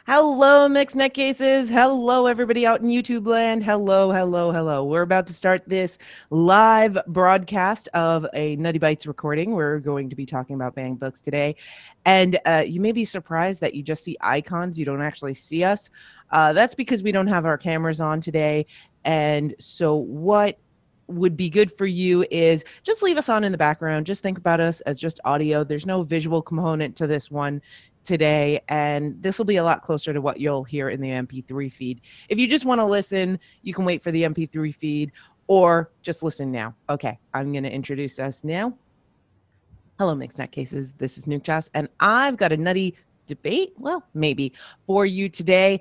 Hello, mixed net cases. Hello, everybody out in YouTube land. Hello, hello, hello. We're about to start this live broadcast of a Nutty Bites recording. We're going to be talking about banning books today. And you may be surprised that you just see icons. You don't actually see us. That's because we don't have our cameras on today. And so what would be good for you is just leave us on in the background. Just think about us as just audio. There's no visual component to this one today, and this will be a lot closer to what you'll hear in the MP3 feed. If you just want to listen, you can wait for the MP3 feed or just listen now. Okay, I'm going to introduce us now. Hello, Mixed Nut Cases. This is Nuke Joss, and I've got a nutty debate, well, maybe, for you today.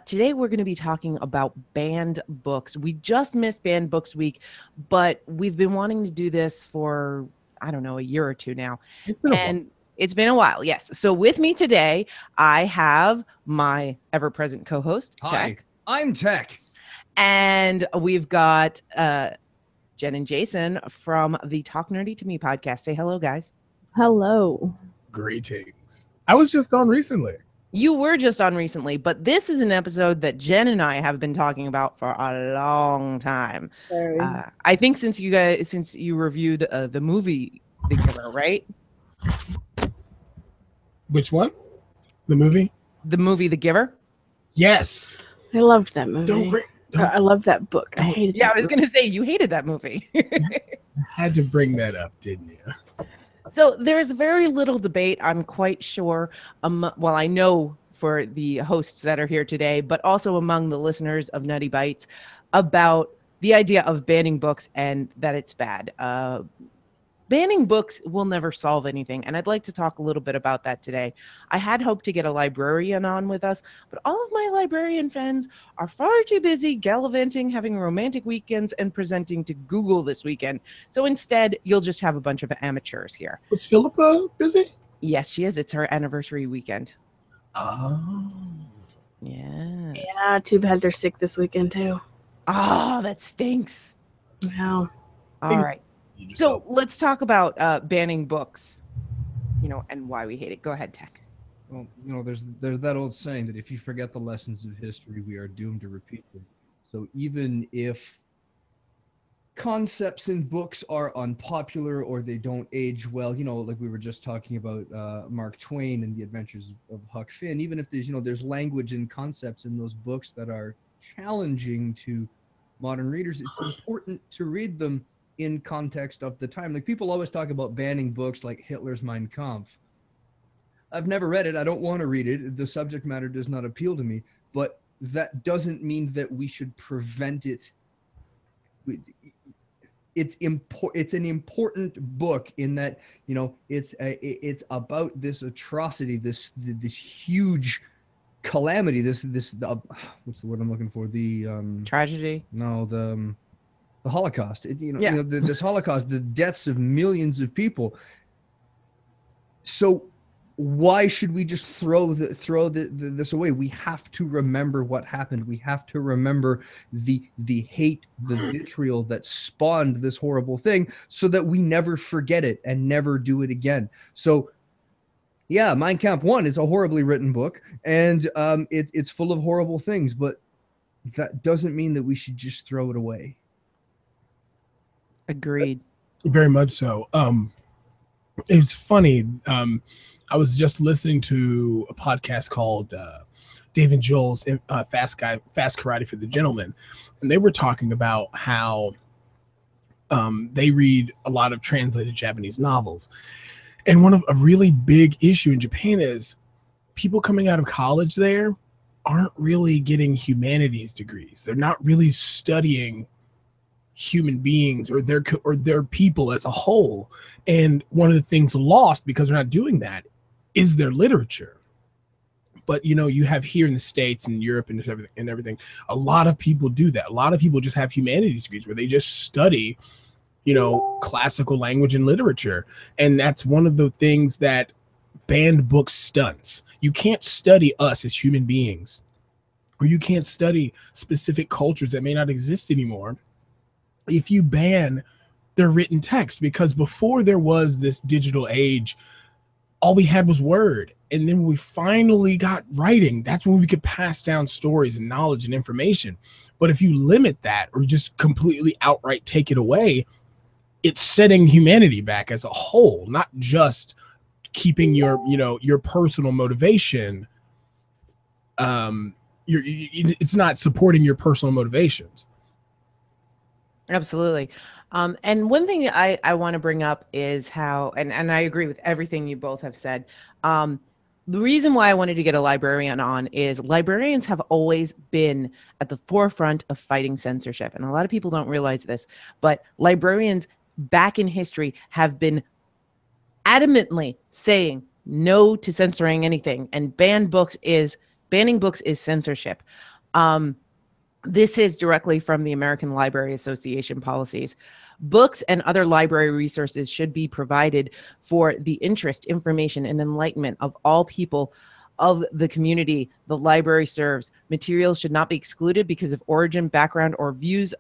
Today, we're going to be talking about banned books. We just missed Banned Books Week, but we've been wanting to do this for, I don't know, a year or two now. It's been a while. It's been a while, yes. So with me today, I have my ever-present co-host, Hi, Tech. I'm Tech. And we've got Jen and Jason from the Talk Nerdy to Me podcast. Say hello, guys. Hello. Greetings. I was just on recently. You were just on recently, but this is an episode that Jen and I have been talking about for a long time. I think since you reviewed the movie The Giver, right? Which one? The movie? The movie The Giver? Yes. I loved that movie. I love that book. I hated it. Yeah, I was going to say, you hated that movie. Had to bring that up, didn't you? So there's very little debate, I'm quite sure. Well, I know for the hosts that are here today, but also among the listeners of Nutty Bites about the idea of banning books and that it's bad. Banning books will never solve anything, and I'd like to talk a little bit about that today. I had hoped to get a librarian on with us, but all of my librarian friends are far too busy gallivanting, having romantic weekends, and presenting to Google this weekend. So instead, you'll just have a bunch of amateurs here. Was Philippa busy? Yes, she is. It's her anniversary weekend. Oh. Yeah. Yeah, too bad they're sick this weekend, too. Oh, that stinks. Yeah. All right. So let's talk about banning books, and why we hate it. Go ahead, Tech. Well, there's that old saying that if you forget the lessons of history, we are doomed to repeat them. So even if concepts in books are unpopular or they don't age well, like we were just talking about Mark Twain and the Adventures of Huck Finn, even if there's language and concepts in those books that are challenging to modern readers, it's important to read them in context of the time. Like, people always talk about banning books like Hitler's Mein Kampf. I've never read it. I don't want to read it. The subject matter does not appeal to me, but that doesn't mean that we should prevent it. It's an important book in that, it's about this atrocity, this huge calamity, this what's the word I'm looking for? The tragedy. No, the Holocaust. This Holocaust, the deaths of millions of people. So why should we just throw this away? We have to remember what happened. We have to remember the hate, the vitriol that spawned this horrible thing, so that we never forget it and never do it again. So yeah, Mein Kampf 1 is a horribly written book, and it's full of horrible things, but that doesn't mean that we should just throw it away. Agreed. Very much so. It's funny. I was just listening to a podcast called Dave and Joel's Fast Karate for the Gentleman, and they were talking about how they read a lot of translated Japanese novels. And one of a really big issue in Japan is people coming out of college there aren't really getting humanities degrees. They're not really studying human beings or their people as a whole. And one of the things lost because they're not doing that is their literature. But you have here in the States and Europe and everything, a lot of people do that. A lot of people just have humanities degrees where they just study classical language and literature. And that's one of the things that banned books stunts. You can't study us as human beings, or you can't study specific cultures that may not exist anymore if you ban their written text. Because before there was this digital age, all we had was word. And then when we finally got writing, that's when we could pass down stories and knowledge and information. But if you limit that or just completely outright take it away, it's setting humanity back as a whole, not just keeping your, your personal motivation. It's not supporting your personal motivations. Absolutely. And one thing I want to bring up is how, and I agree with everything you both have said. The reason why I wanted to get a librarian on is librarians have always been at the forefront of fighting censorship. And a lot of people don't realize this, but librarians back in history have been adamantly saying no to censoring anything, and banning books is censorship. This is directly from the American Library Association policies. Books and other library resources should be provided for the interest, information, and enlightenment of all people of the community the library serves. Materials should not be excluded because of origin, background, or views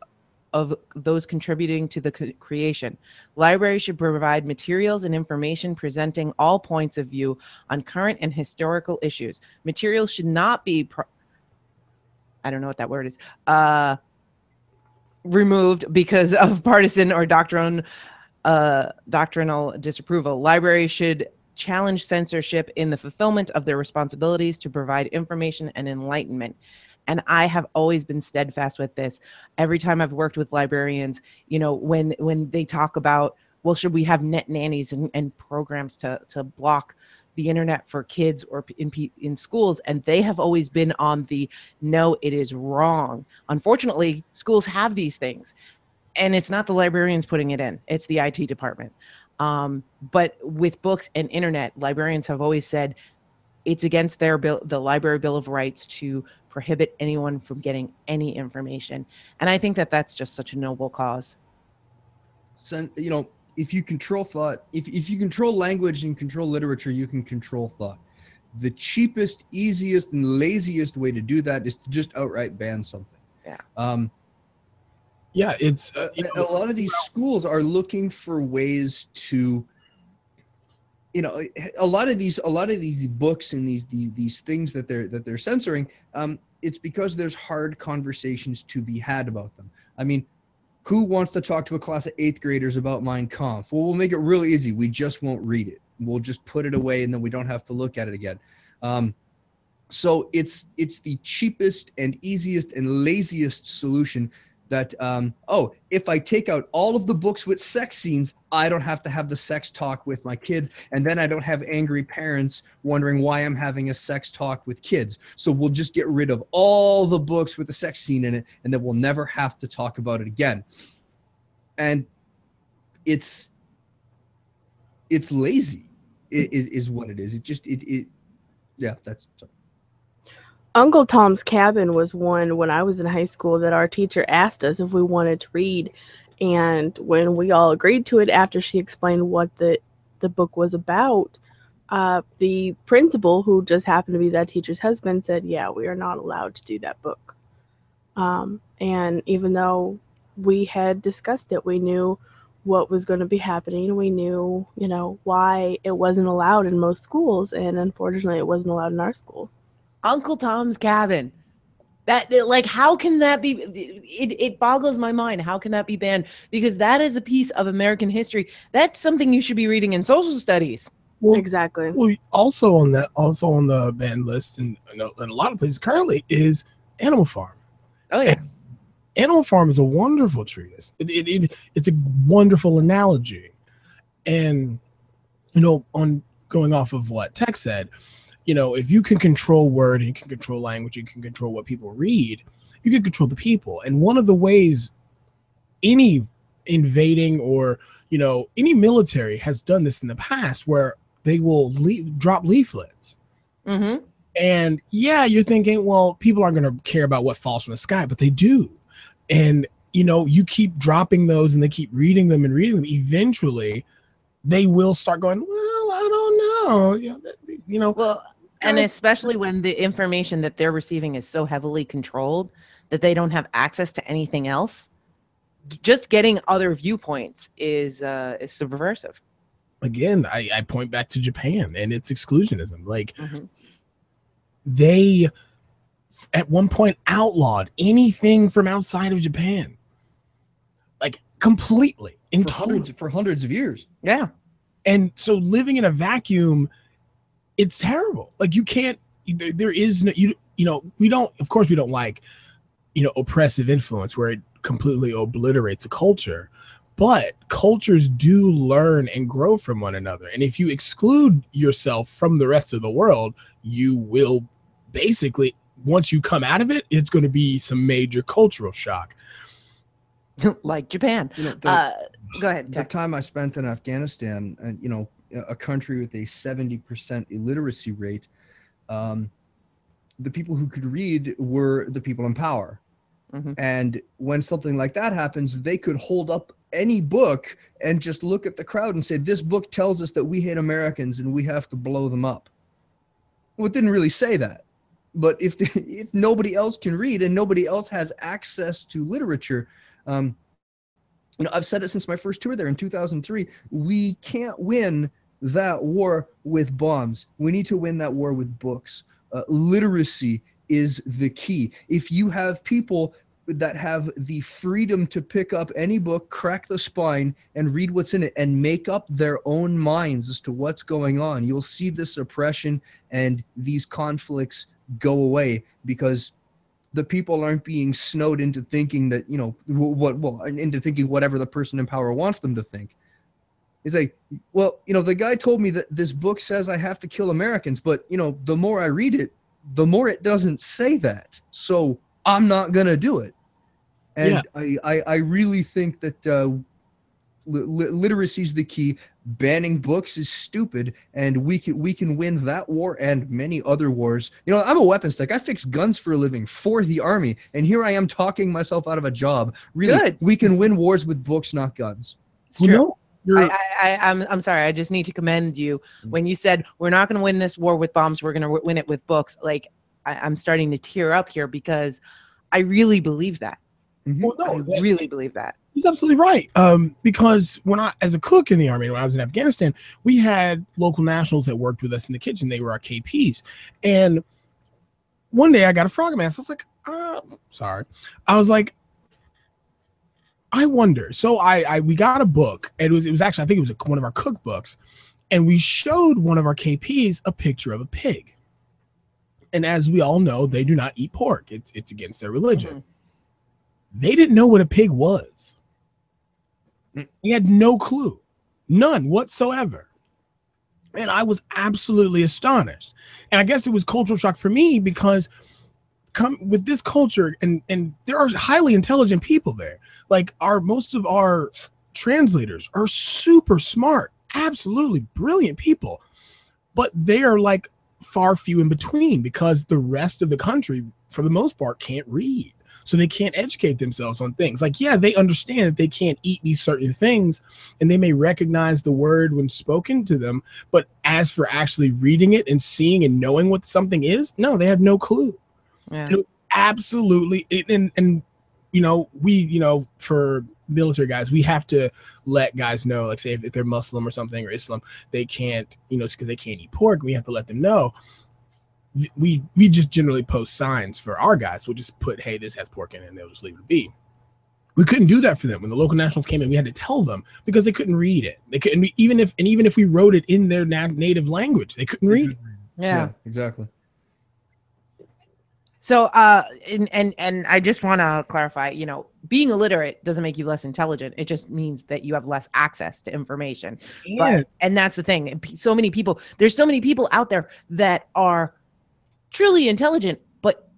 of those contributing to the creation. Libraries should provide materials and information presenting all points of view on current and historical issues. Materials should not be I don't know what that word is, removed because of partisan or doctrinal disapproval. Libraries should challenge censorship in the fulfillment of their responsibilities to provide information and enlightenment. And I have always been steadfast with this. Every time I've worked with librarians, when they talk about, well, should we have net nannies and programs to block the internet for kids or in schools, and they have always been on the no, it is wrong. Unfortunately, schools have these things, and it's not the librarians putting it in, it's the IT department. But with books and internet, librarians have always said it's against their bill, the Library Bill of Rights, to prohibit anyone from getting any information. And I think that that's just such a noble cause. So, if you control thought, if you control language and control literature, you can control thought. The cheapest, easiest, and laziest way to do that is to just outright ban something. Yeah. Yeah, it's a lot of these schools are looking for ways to, a lot of these books and these things that they're censoring. It's because there's hard conversations to be had about them. I mean, who wants to talk to a class of 8th graders about Mein Kampf? Well, we'll make it real easy. We just won't read it. We'll just put it away, and then we don't have to look at it again. So it's the cheapest and easiest and laziest solution that, if I take out all of the books with sex scenes, I don't have to have the sex talk with my kid, and then I don't have angry parents wondering why I'm having a sex talk with kids. So we'll just get rid of all the books with the sex scene in it, and then we'll never have to talk about it again. And it's lazy, is what it is. That's... Sorry. Uncle Tom's Cabin was one when I was in high school that our teacher asked us if we wanted to read. And when we all agreed to it after she explained what the book was about, the principal, who just happened to be that teacher's husband, said, yeah, we are not allowed to do that book. And even though we had discussed it, we knew what was going to be happening. We knew, why it wasn't allowed in most schools. And unfortunately, it wasn't allowed in our school. Uncle Tom's Cabin. How can that be? It boggles my mind. How can that be banned? Because that is a piece of American history. That's something you should be reading in social studies. Well, exactly. Well, also on the banned list, and in a lot of places currently, is Animal Farm. Oh yeah. And Animal Farm is a wonderful treatise. It's a wonderful analogy, and on going off of what Tech said. If you can control word and you can control language, you can control what people read, you can control the people. And one of the ways any invading or, any military has done this in the past, where they will drop leaflets. Mm-hmm. And yeah, you're thinking, well, people aren't going to care about what falls from the sky, but they do. And, you keep dropping those and they keep reading them. Eventually they will start going, well, I don't know. Well, and especially when the information that they're receiving is so heavily controlled that they don't have access to anything else. Just getting other viewpoints is subversive. again, I point back to Japan and its exclusionism. Like Mhm. they at one point outlawed anything from outside of Japan, like completely, entirely. For hundreds of years. Yeah. And so living in a vacuum, it's terrible. Like you can't. There is no we don't. Of course, we don't like oppressive influence where it completely obliterates a culture. But cultures do learn and grow from one another. And if you exclude yourself from the rest of the world, you will basically, once you come out of it, it's going to be some major cultural shock. Like Japan. Go ahead. The time I spent in Afghanistan, and a country with a 70% illiteracy rate, the people who could read were the people in power. Mm-hmm. And when something like that happens, they could hold up any book and just look at the crowd and say, this book tells us that we hate Americans and we have to blow them up. Well, it didn't really say that. But if nobody else can read and nobody else has access to literature, I've said it since my first tour there in 2003, we can't win that war with bombs. We need to win that war with books. Literacy is the key. If you have people that have the freedom to pick up any book, crack the spine, and read what's in it, and make up their own minds as to what's going on, you'll see this oppression and these conflicts go away, because the people aren't being snowed into thinking that, into thinking whatever the person in power wants them to think. It's like, well, the guy told me that this book says I have to kill Americans, but, the more I read it, the more it doesn't say that. So I'm not going to do it. And yeah. I really think that literacy is the key. Banning books is stupid, and we can win that war and many other wars. I'm a weapons tech. I fix guns for a living for the Army, and here I am talking myself out of a job. Really, good. We can win wars with books, not guns. It's true. I'm sorry. I just need to commend you when you said we're not going to win this war with bombs. We're going to win it with books. Like I'm starting to tear up here because I really believe that. Mm-hmm. Well, no, I really believe that. He's absolutely right. Because when as a cook in the Army, when I was in Afghanistan, we had local nationals that worked with us in the kitchen. They were our KPs. And one day I got a frog in my ass. I was like, sorry. I was like, I wonder. So we got a book, and it was actually, I think it was one of our cookbooks, and we showed one of our KPs a picture of a pig. And as we all know, they do not eat pork. It's against their religion. Mm-hmm. They didn't know what a pig was. He had no clue, none whatsoever. And I was absolutely astonished. And I guess it was cultural shock for me because with this culture, and there are highly intelligent people there. Like most of our translators are super smart, absolutely brilliant people, but they are like far few in between because the rest of the country, for the most part, can't read. So they can't educate themselves on things. Like, yeah, they understand that they can't eat these certain things, and they may recognize the word when spoken to them. But as for actually reading it and seeing and knowing what something is, no, they have no clue. Yeah. Absolutely. And we, for military guys, we have to let guys know, like say if they're Muslim or something or Islam, they can't, because they can't eat pork. We have to let them know. We just generally post signs for our guys. We'll just put, hey, this has pork in it, and they'll just leave it be. We couldn't do that for them. When the local nationals came in, we had to tell them because they couldn't read it. They couldn't, even if we wrote it in their native language, they couldn't read it. Yeah, exactly. So, and I just want to clarify, being illiterate doesn't make you less intelligent. It just means that you have less access to information. Yeah. And that's the thing. There's so many people out there that are truly intelligent, but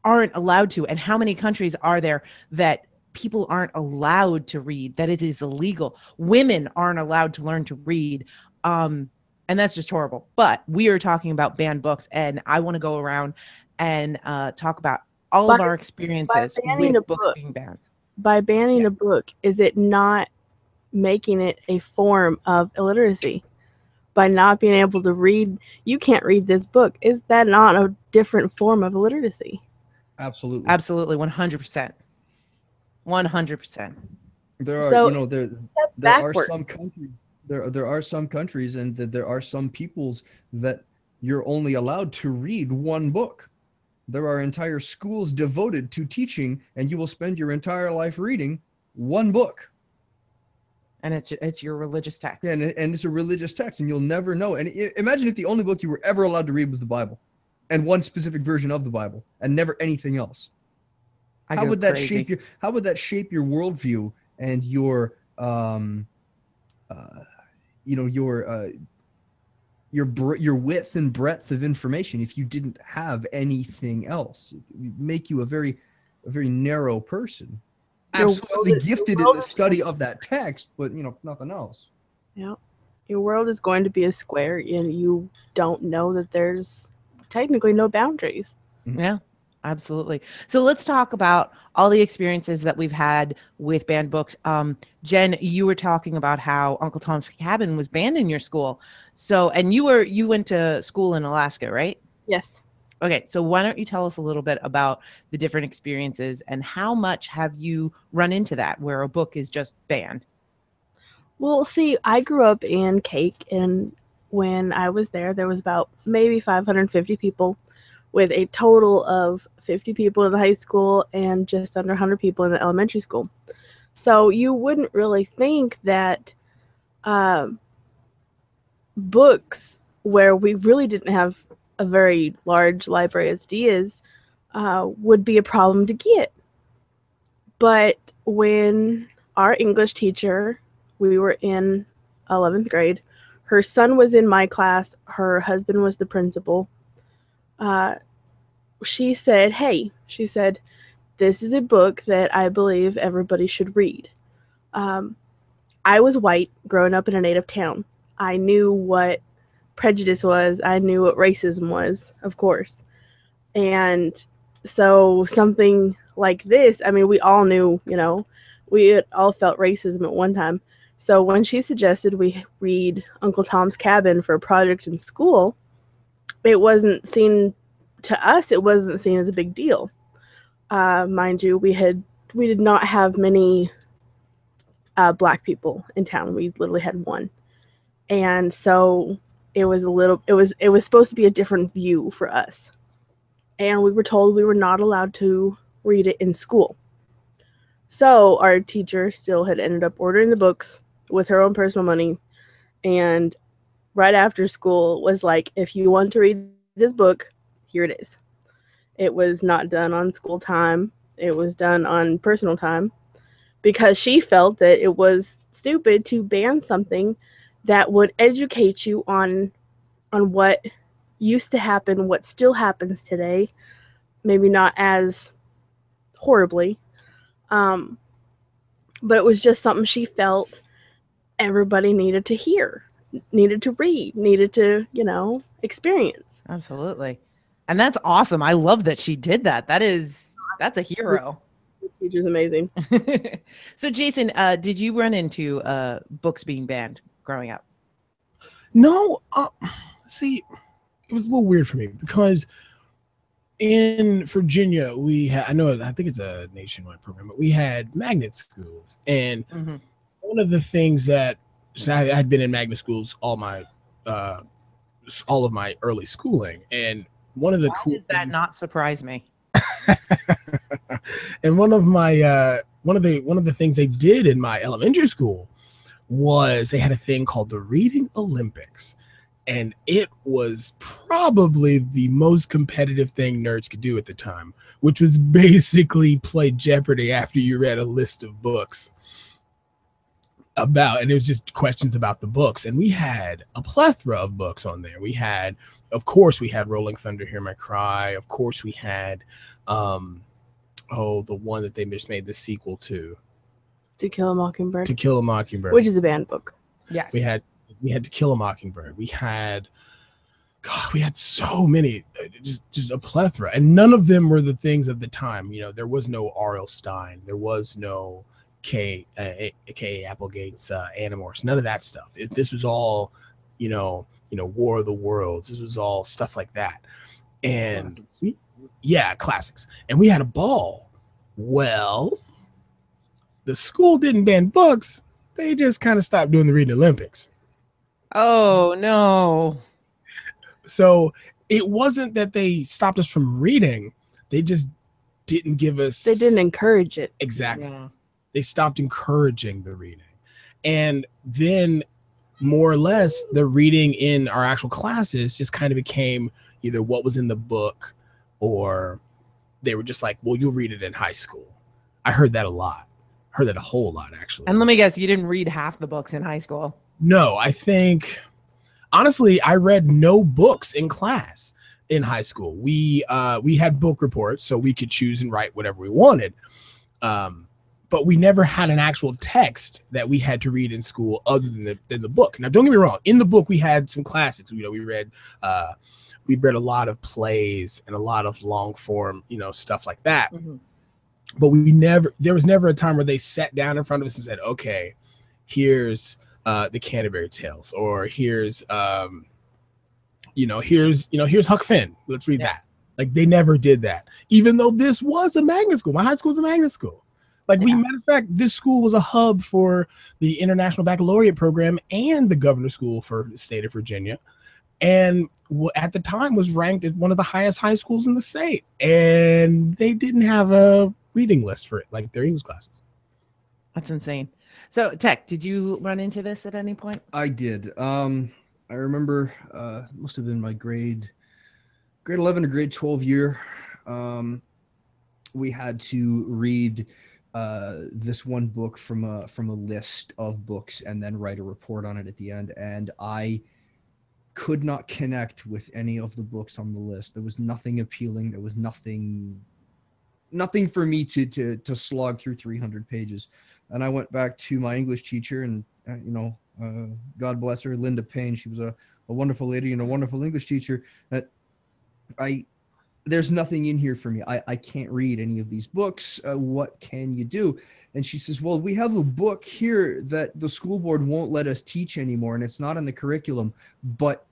aren't allowed to. And how many countries are there that people aren't allowed to read, that it is illegal? Women aren't allowed to learn to read. And that's just horrible. But we are talking about banned books, and I want to go around and talk about all of our experiences with books being banned. By banning a book, is it not making it a form of illiteracy? By not being able to read, you can't read this book. Is that not a different form of illiteracy? Absolutely. Absolutely. 100%. 100%. There are, there are some countries There are some countries and that there are some peoples that you're only allowed to read one book. There are entire schools devoted to teaching, and you will spend your entire life reading one book. And it's your religious text. Yeah, and it's a religious text, and you'll never know. And imagine if the only book you were ever allowed to read was the Bible, and one specific version of the Bible, and never anything else. How would that shape your worldview and your your width and breadth of information if you didn't have anything else? It would make you a very narrow person. Absolutely gifted in the study of that text, but nothing else. Yeah. Your world is going to be a square, and you don't know that there's technically no boundaries. Yeah, absolutely. So let's talk about all the experiences that we've had with banned books. Jen, you were talking about how Uncle Tom's Cabin was banned in your school. So, and you went to school in Alaska, right? Yes. Okay, so why don't you tell us a little bit about the different experiences and how much have you run into that where a book is just banned? Well, see, I grew up in Cake, and when I was there was about maybe 550 people, with a total of 50 people in the high school and just under 100 people in the elementary school. So you wouldn't really think that books where we really didn't have a very large library as it is would be a problem to get. But when our English teacher, we were in 11th grade, her son was in my class, her husband was the principal, she said, this is a book that I believe everybody should read. I was white growing up in a native town. I knew what prejudice was. I knew what racism was, of course. And so something like this, I mean, we all knew, we all felt racism at one time. So when she suggested we read Uncle Tom's Cabin for a project in school, it wasn't seen as a big deal. Mind you, we did not have many Black people in town. We literally had one. And so it was supposed to be a different view for us. And we were told we were not allowed to read it in school. So our teacher still had ended up ordering the books with her own personal money. And right after school was like, if you want to read this book, here it is. It was not done on school time. It was done on personal time, because she felt that it was stupid to ban something that would educate you on what used to happen, what still happens today, maybe not as horribly, but it was just something she felt everybody needed to hear, needed to read, needed to, experience. Absolutely. And that's awesome. I love that she did that. That's a hero. The teacher's amazing. So Jason, did you run into books being banned growing up? No, see, it was a little weird for me because in Virginia I think it's a nationwide program, but we had magnet schools, and one of the things that I had been in magnet schools all of my early schooling, and one of the does that not surprise me? And one of the things they did in my elementary school was they had a thing called the Reading Olympics, and it was probably the most competitive thing nerds could do at the time, which was basically play Jeopardy after you read a list of books and it was just questions about the books, and we had a plethora of books on there. Of course we had Rolling Thunder, Hear My Cry. Of course we had the one that they just made the sequel to Kill a Mockingbird, which is a banned book. Yes. We had To Kill a Mockingbird. We had so many, just a plethora, and none of them were the things of the time. There was no R.L. Stine, there was no K.A. Applegate's Animorphs, none of that stuff. This was all, War of the Worlds. This was all stuff like that, and classics. And we had a ball. Well, the school didn't ban books; they just kind of stopped doing the Reading Olympics. Oh no. So it wasn't that they stopped us from reading; they just didn't give us. They didn't encourage it. Exactly. Yeah. They stopped encouraging the reading, and then more or less the reading in our actual classes just kind of became either what was in the book, or they were just like, well, you'll read it in high school. I heard that a lot. Heard that a whole lot, actually. And let me guess, you didn't read half the books in high school. No, I think honestly, I read no books in class in high school. We had book reports, so we could choose and write whatever we wanted. But we never had an actual text that we had to read in school other than the book. Now, don't get me wrong. In the book, we had some classics. You know, we read a lot of plays and a lot of long form, stuff like that. Mm-hmm. But there was never a time where they sat down in front of us and said, okay, here's the Canterbury Tales, or here's Huck Finn. Let's read that. Like, they never did that, even though this was a magnet school. My high school was a magnet school. Like, matter of fact, this school was a hub for the International Baccalaureate program and the Governor's School for the state of Virginia. And at the time was ranked as one of the highest high schools in the state. And they didn't have a reading list for it, like their English classes. That's insane. So, Tech, did you run into this at any point? I did. I remember it must have been my grade 11 or grade 12 year. We had to read this one book from a list of books and then write a report on it at the end. And I could not connect with any of the books on the list. There was nothing appealing. There was nothing for me to slog through 300 pages. And I went back to my English teacher, and God bless her, Linda Payne. She was a wonderful lady and a wonderful English teacher. That there's nothing in here for me. I can't read any of these books. What can you do? And she says, well, we have a book here that the school board won't let us teach anymore, and it's not in the curriculum, but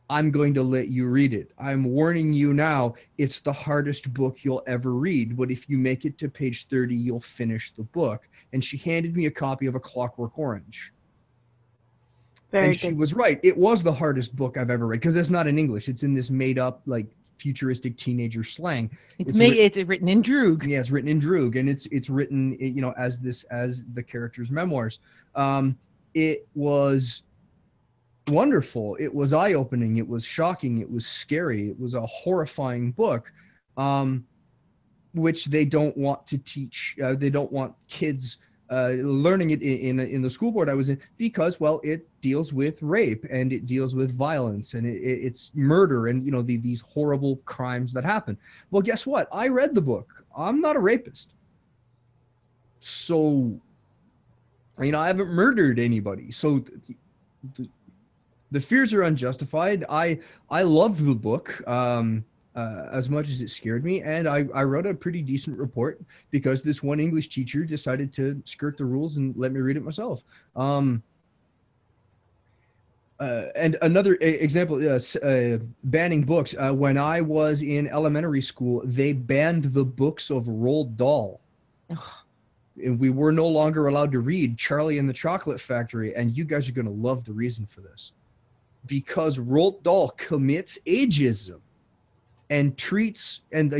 I'm going to let you read it. I'm warning you now, it's the hardest book you'll ever read, but if you make it to page 30, you'll finish the book. And she handed me a copy of A Clockwork Orange. Very and good. She was right. It was the hardest book I've ever read, because it's not in English. It's in this made up, like, futuristic teenager slang. It's written in Droog. Yeah, it's written in Droog, and it's written, as the character's memoirs. It was wonderful. It was eye-opening. It was shocking. It was scary. It was a horrifying book, which they don't want to teach. They don't want kids learning it in the school board I was in, because, well, it deals with rape and it deals with violence and it's murder and these horrible crimes that happen. Well, guess what? I read the book. I'm not a rapist, so I haven't murdered anybody. So the fears are unjustified. I loved the book as much as it scared me, and I wrote a pretty decent report because this one English teacher decided to skirt the rules and let me read it myself. And another example, banning books. When I was in elementary school, they banned the books of Roald Dahl. And we were no longer allowed to read Charlie and the Chocolate Factory, and you guys are going to love the reason for this. Because Roald Dahl commits ageism and treats, and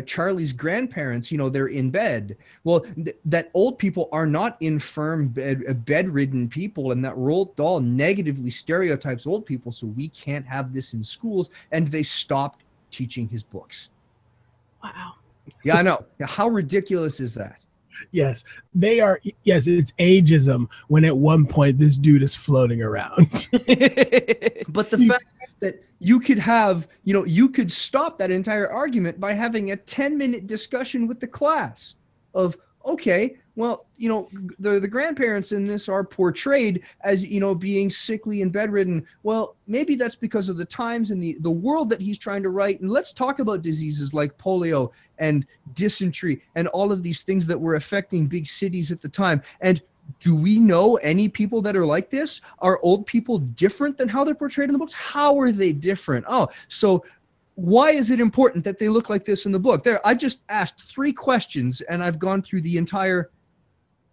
Charlie's grandparents, they're in bed. Well, that old people are not infirm, bedridden people, and that Roald Dahl negatively stereotypes old people, so we can't have this in schools, and they stopped teaching his books. Wow. Yeah, I know. How ridiculous is that? Yes, they are. Yes, it's ageism when at one point this dude is floating around. But the fact that you could have, you could stop that entire argument by having a 10-minute discussion with the class of, okay, well, the grandparents in this are portrayed as, being sickly and bedridden. Well, maybe that's because of the times and the world that he's trying to write. And let's talk about diseases like polio and dysentery and all of these things that were affecting big cities at the time. And do we know any people that are like this? Are old people different than how they're portrayed in the books? How are they different? Oh, so why is it important that they look like this in the book? There, I just asked 3 questions and I've gone through the entire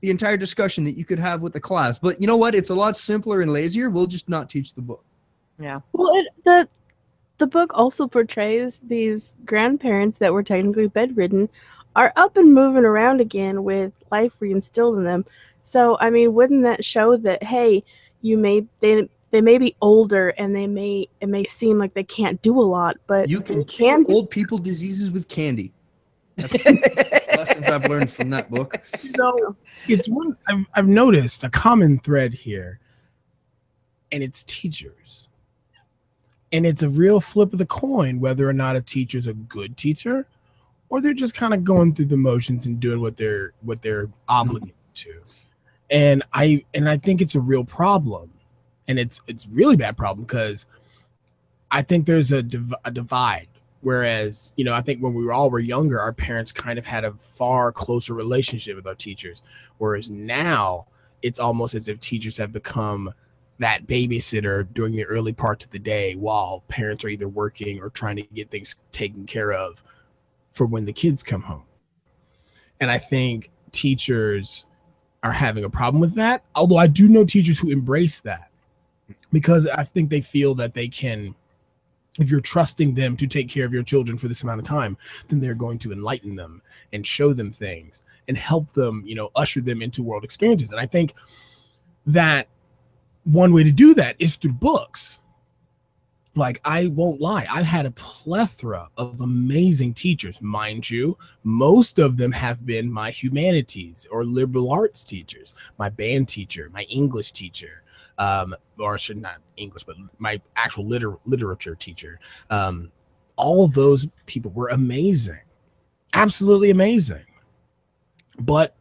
the entire discussion that you could have with the class. But you know what? It's a lot simpler and lazier. We'll just not teach the book. Yeah. Well, the book also portrays these grandparents that were technically bedridden are up and moving around again with life reinstilled in them. So, I mean, wouldn't that show that, hey, they may be older and it may seem like they can't do a lot, but You can they cure can do. old people diseases with candy. That's lessons I've learned from that book. So it's one I've noticed a common thread here, and it's teachers. And it's a real flip of the coin whether or not a teacher's a good teacher, or they're just kind of going through the motions and doing what they're obligated to. And I think it's a real problem, and it's really bad problem, because I think there's a divide. Whereas, you know, I think when we were younger, our parents kind of had a far closer relationship with our teachers. Whereas now it's almost as if teachers have become that babysitter during the early parts of the day while parents are either working or trying to get things taken care of for when the kids come home. And I think teachers are having a problem with that. Although I do know teachers who embrace that, because I think they feel that they can, if you're trusting them to take care of your children for this amount of time, then they're going to enlighten them and show them things and help them, you know, usher them into world experiences. And I think that one way to do that is through books. Like, I won't lie, I've had a plethora of amazing teachers. Mind you, most of them have been my humanities or liberal arts teachers, my band teacher, my English teacher, or should not English, but my actual literature teacher. All of those people were amazing, absolutely amazing. But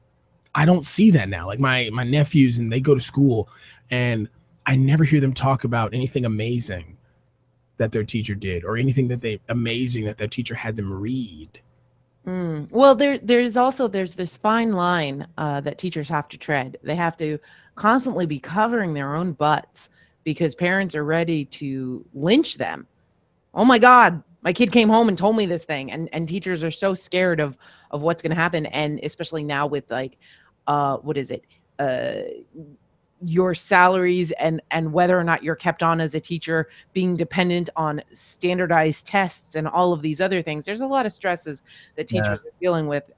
I don't see that now. Like my nephews, and they go to school, and I never hear them talk about anything amazing that their teacher did, or anything that their teacher had them read. Well, there's this fine line that teachers have to tread. They have to constantly be covering their own butts because parents are ready to lynch them. Oh my God, my kid came home and told me this thing, and teachers are so scared of what's going to happen, and especially now with like, what is it? Your salaries and whether or not you're kept on as a teacher being dependent on standardized tests and all of these other things. There's a lot of stresses that teachers are dealing with.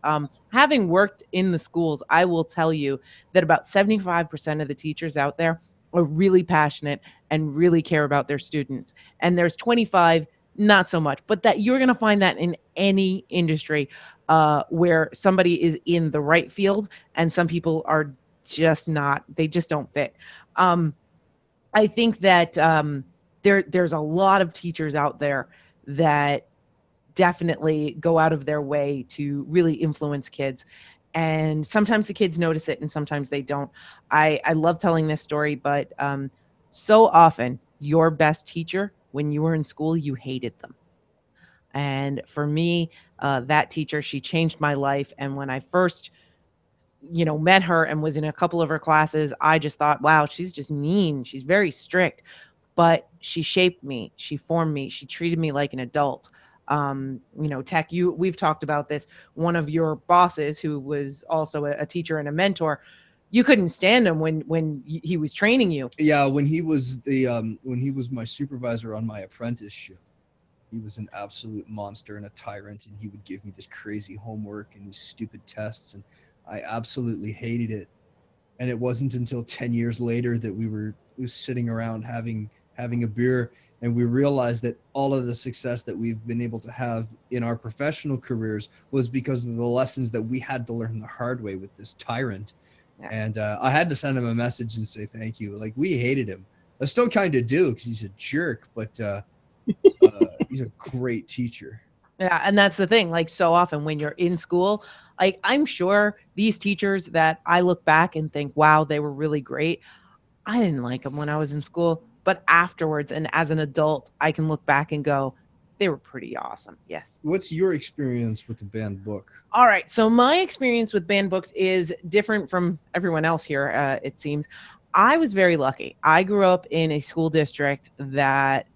Having worked in the schools, I will tell you that about 75% of the teachers out there are really passionate and really care about their students. And there's 25, not so much, but that you're going to find that in any industry where somebody is in the right field and some people are just not, they just don't fit. I think that there's a lot of teachers out there that definitely go out of their way to really influence kids. And sometimes the kids notice it and sometimes they don't. I love telling this story, but so often your best teacher, when you were in school, you hated them. And for me, that teacher, she changed my life. And when I first met her and was in a couple of her classes, I just thought, wow, she's just mean. She's very strict, but she shaped me. She formed me. She treated me like an adult. Tech, we've talked about this. One of your bosses, who was also a teacher and a mentor, you couldn't stand him when he was training you. Yeah, when he was my supervisor on my apprenticeship, he was an absolute monster and a tyrant, and he would give me this crazy homework and these stupid tests, and I absolutely hated it. And it wasn't until 10 years later that we were sitting around having a beer, and we realized that all of the success that we've been able to have in our professional careers was because of the lessons that we had to learn the hard way with this tyrant. Yeah. And I had to send him a message and say thank you. Like, we hated him. I still kind of do because he's a jerk, but he's a great teacher. Yeah, and that's the thing. Like, so often when you're in school, like, I'm sure these teachers that I look back and think, wow, they were really great. I didn't like them when I was in school, but afterwards and as an adult, I can look back and go, they were pretty awesome. Yes. What's your experience with the banned book? All right. So my experience with banned books is different from everyone else here, it seems. I was very lucky. I grew up in a school district that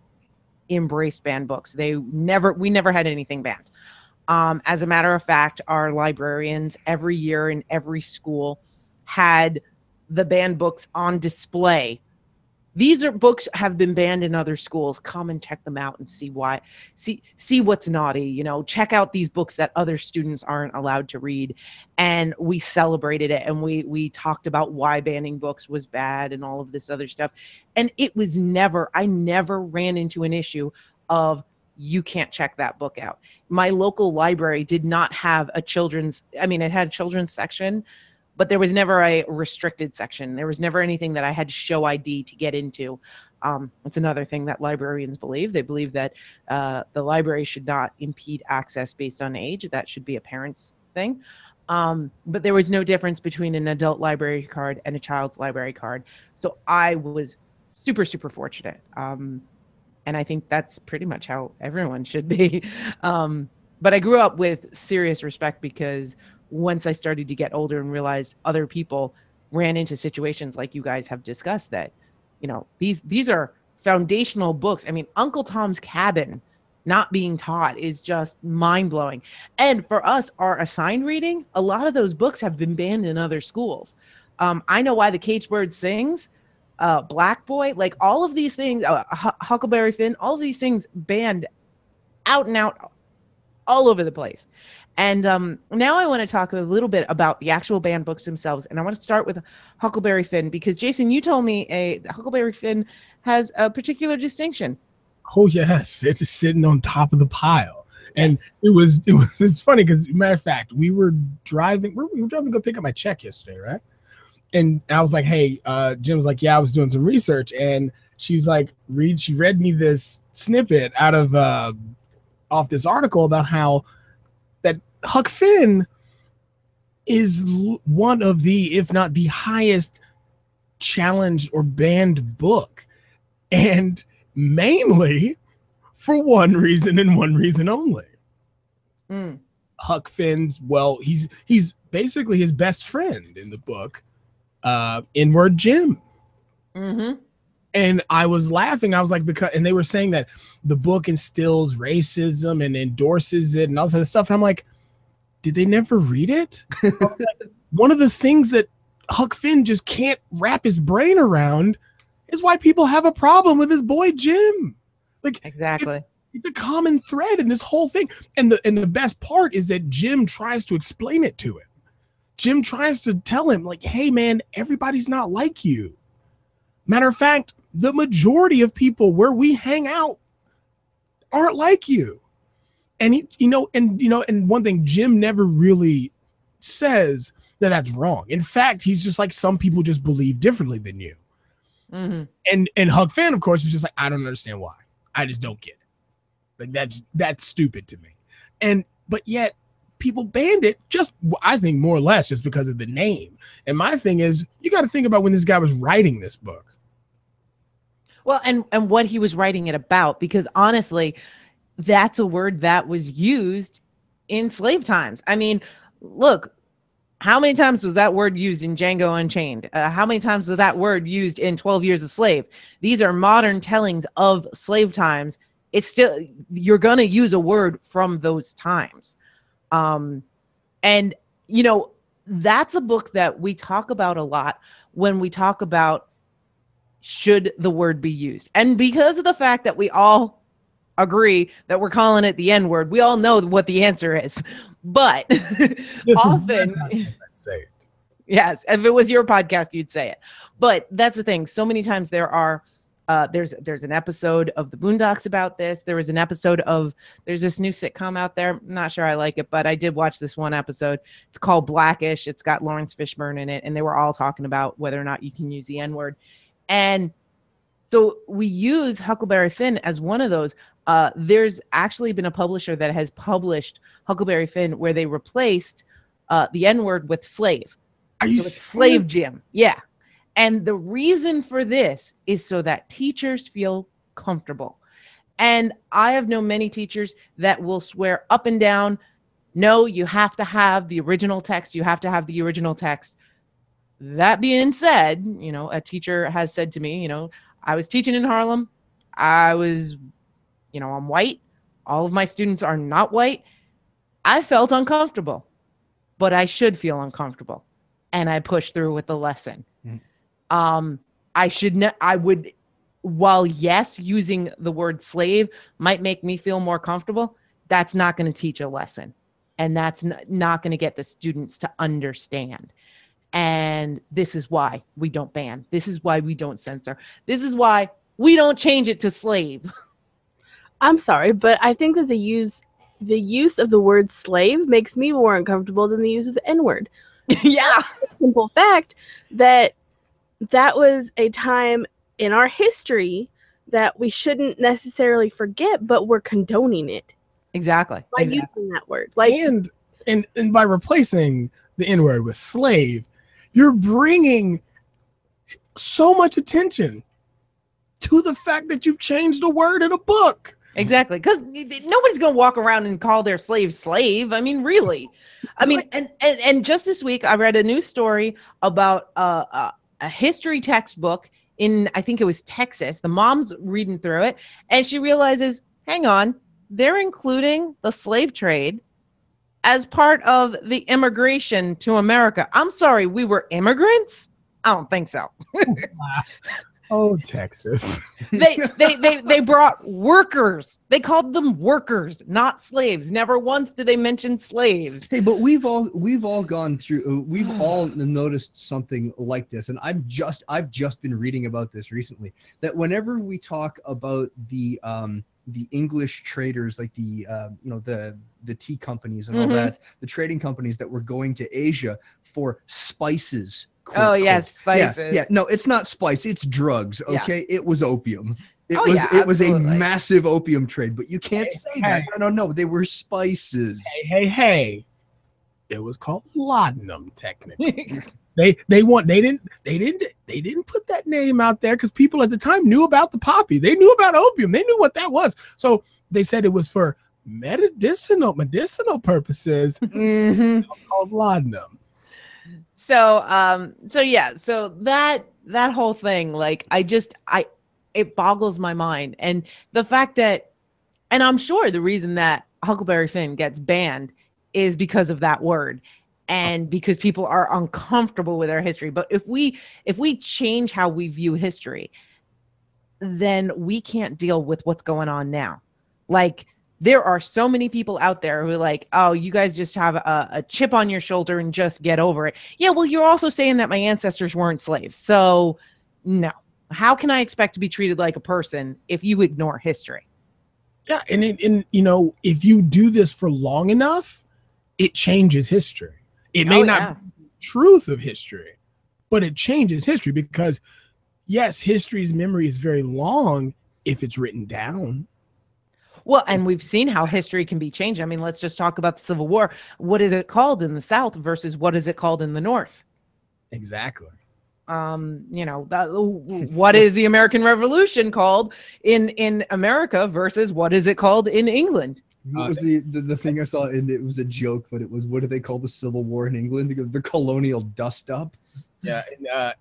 embraced banned books. We never had anything banned. As a matter of fact, our librarians every year in every school had the banned books on display. These are books have been banned in other schools. Come and check them out and see why. See what's naughty. You know, check out these books that other students aren't allowed to read. And we celebrated it, and we talked about why banning books was bad and all of this other stuff. And it was I never ran into an issue of you can't check that book out. My local library did not have a children's. I mean, it had a children's section, but there was never a restricted section. There was never anything that I had to show ID to get into. It's another thing that librarians believe. They believe that the library should not impede access based on age. That should be a parent's thing. But there was no difference between an adult library card and a child's library card. So I was super, super fortunate. And I think that's pretty much how everyone should be. But I grew up with serious respect because once I started to get older and realized other people ran into situations like you guys have discussed, that, you know, these are foundational books. I mean, Uncle Tom's Cabin not being taught is just mind blowing. And for us, our assigned reading, a lot of those books have been banned in other schools. I Know Why the Caged Bird Sings, Black Boy, like all of these things, Huckleberry Finn, all of these things banned out and out all over the place. And now I want to talk a little bit about the actual banned books themselves. And I want to start with Huckleberry Finn, because Jason, you told me Huckleberry Finn has a particular distinction. Oh yes, it's just sitting on top of the pile. And it's funny because, matter of fact, we were driving to go pick up my check yesterday, right? And I was like, hey, Jim was like, yeah, I was doing some research. And she was like, she read me this snippet out of off this article about how that Huck Finn is one of the, if not the highest challenged or banned book. And mainly for one reason and one reason only. Huck Finn's, well, he's basically his best friend in the book, Inward Jim. Mm-hmm. And I was laughing. I was like, and they were saying that the book instills racism and endorses it and all this other stuff. And I'm like, did they never read it? One of the things that Huck Finn just can't wrap his brain around is why people have a problem with his boy Jim. Like, exactly. It's a common thread in this whole thing. And the best part is that Jim tries to explain it to him. Jim tries to tell him, like, hey man, everybody's not like you. Matter of fact, the majority of people where we hang out aren't like you. And and one thing, Jim never really says that that's wrong. In fact, he's just like, some people just believe differently than you. Mm-hmm. And Huck Finn, of course, is just like, I don't understand why. I just don't get it. Like, that's stupid to me. But yet people banned it, just, I think, more or less just because of the name. And my thing is, you got to think about when this guy was writing this book. Well, and what he was writing it about, because honestly, that's a word that was used in slave times. I mean, look, how many times was that word used in Django Unchained? How many times was that word used in 12 Years a Slave? These are modern tellings of slave times. It's still, you're going to use a word from those times. And, you know, that's a book that we talk about a lot when we talk about should the word be used. And because of the fact that we all agree that we're calling it the N word, we all know what the answer is. But often, say it. Yes, if it was your podcast, you'd say it. But that's the thing. So many times there's an episode of the Boondocks about this. There was an episode of, there's this new sitcom out there. I'm not sure I like it, but I did watch this one episode. It's called Blackish. It's got Lawrence Fishburne in it. And they were all talking about whether or not you can use the N word. And so we use Huckleberry Finn as one of those. There's actually been a publisher that has published Huckleberry Finn where they replaced the N word with slave. Are you serious? Slave Jim. Yeah. And the reason for this is so that teachers feel comfortable. And I have known many teachers that will swear up and down, no, you have to have the original text. You have to have the original text. That being said, you know, a teacher has said to me, you know, I was teaching in Harlem. I'm white. All of my students are not white. I felt uncomfortable, but I should feel uncomfortable. and I push through with the lesson. Mhm. I would, while yes, using the word slave might make me feel more comfortable, that's not going to teach a lesson. And that's not going to get the students to understand. And this is why we don't ban. This is why we don't censor. This is why we don't change it to slave. I'm sorry, but I think that the use of the word slave makes me more uncomfortable than the use of the N-word. Yeah. Simple fact that was a time in our history that we shouldn't necessarily forget, but we're condoning it Exactly. by using that word. Like, and by replacing the N-word with slave, you're bringing so much attention to the fact that you've changed a word in a book. Exactly, because nobody's going to walk around and call their slave slave. I mean, really. I mean, and just this week, I read a news story about a history textbook in, I think it was Texas. The mom's reading through it, and she realizes, hang on, they're including the slave trade as part of the immigration to America. I'm sorry, we were immigrants? I don't think so. Oh, Texas. They brought workers. They called them workers, not slaves. Never once did they mention slaves. Hey, but we've all gone through. We've all noticed something like this, and I've just been reading about this recently. That whenever we talk about the English traders, like the tea companies and all that, the trading companies that were going to Asia for spices. Oh yes, spices. Yeah, no, it's not spice, it's drugs. Okay, it was opium. It was a absolutely. massive opium trade, but you can't say that. No, they were spices. Hey. It was called laudanum, technically. They didn't put that name out there because people at the time knew about the poppy. They knew about opium. They knew what that was. So they said it was for medicinal purposes. Called laudanum. So that whole thing, like, it boggles my mind. And the fact that, and I'm sure the reason that Huckleberry Finn gets banned is because of that word, and because people are uncomfortable with our history. But if we change how we view history, then we can't deal with what's going on now. Like, there are so many people out there who are like, oh, you guys just have a chip on your shoulder and just get over it. Yeah, well, you're also saying that my ancestors weren't slaves. So no. How can I expect to be treated like a person if you ignore history? Yeah, and if you do this for long enough, it changes history. It may not be the truth of history, but it changes history because, yes, history's memory is very long if it's written down. Well, and we've seen how history can be changed. I mean, let's just talk about the Civil War. What is it called in the South versus what is it called in the North? Exactly. What is the American Revolution called in America versus what is it called in England? What was the thing I saw, and it was a joke, but it was, what do they call the Civil War in England? Because the colonial dust up. Yeah,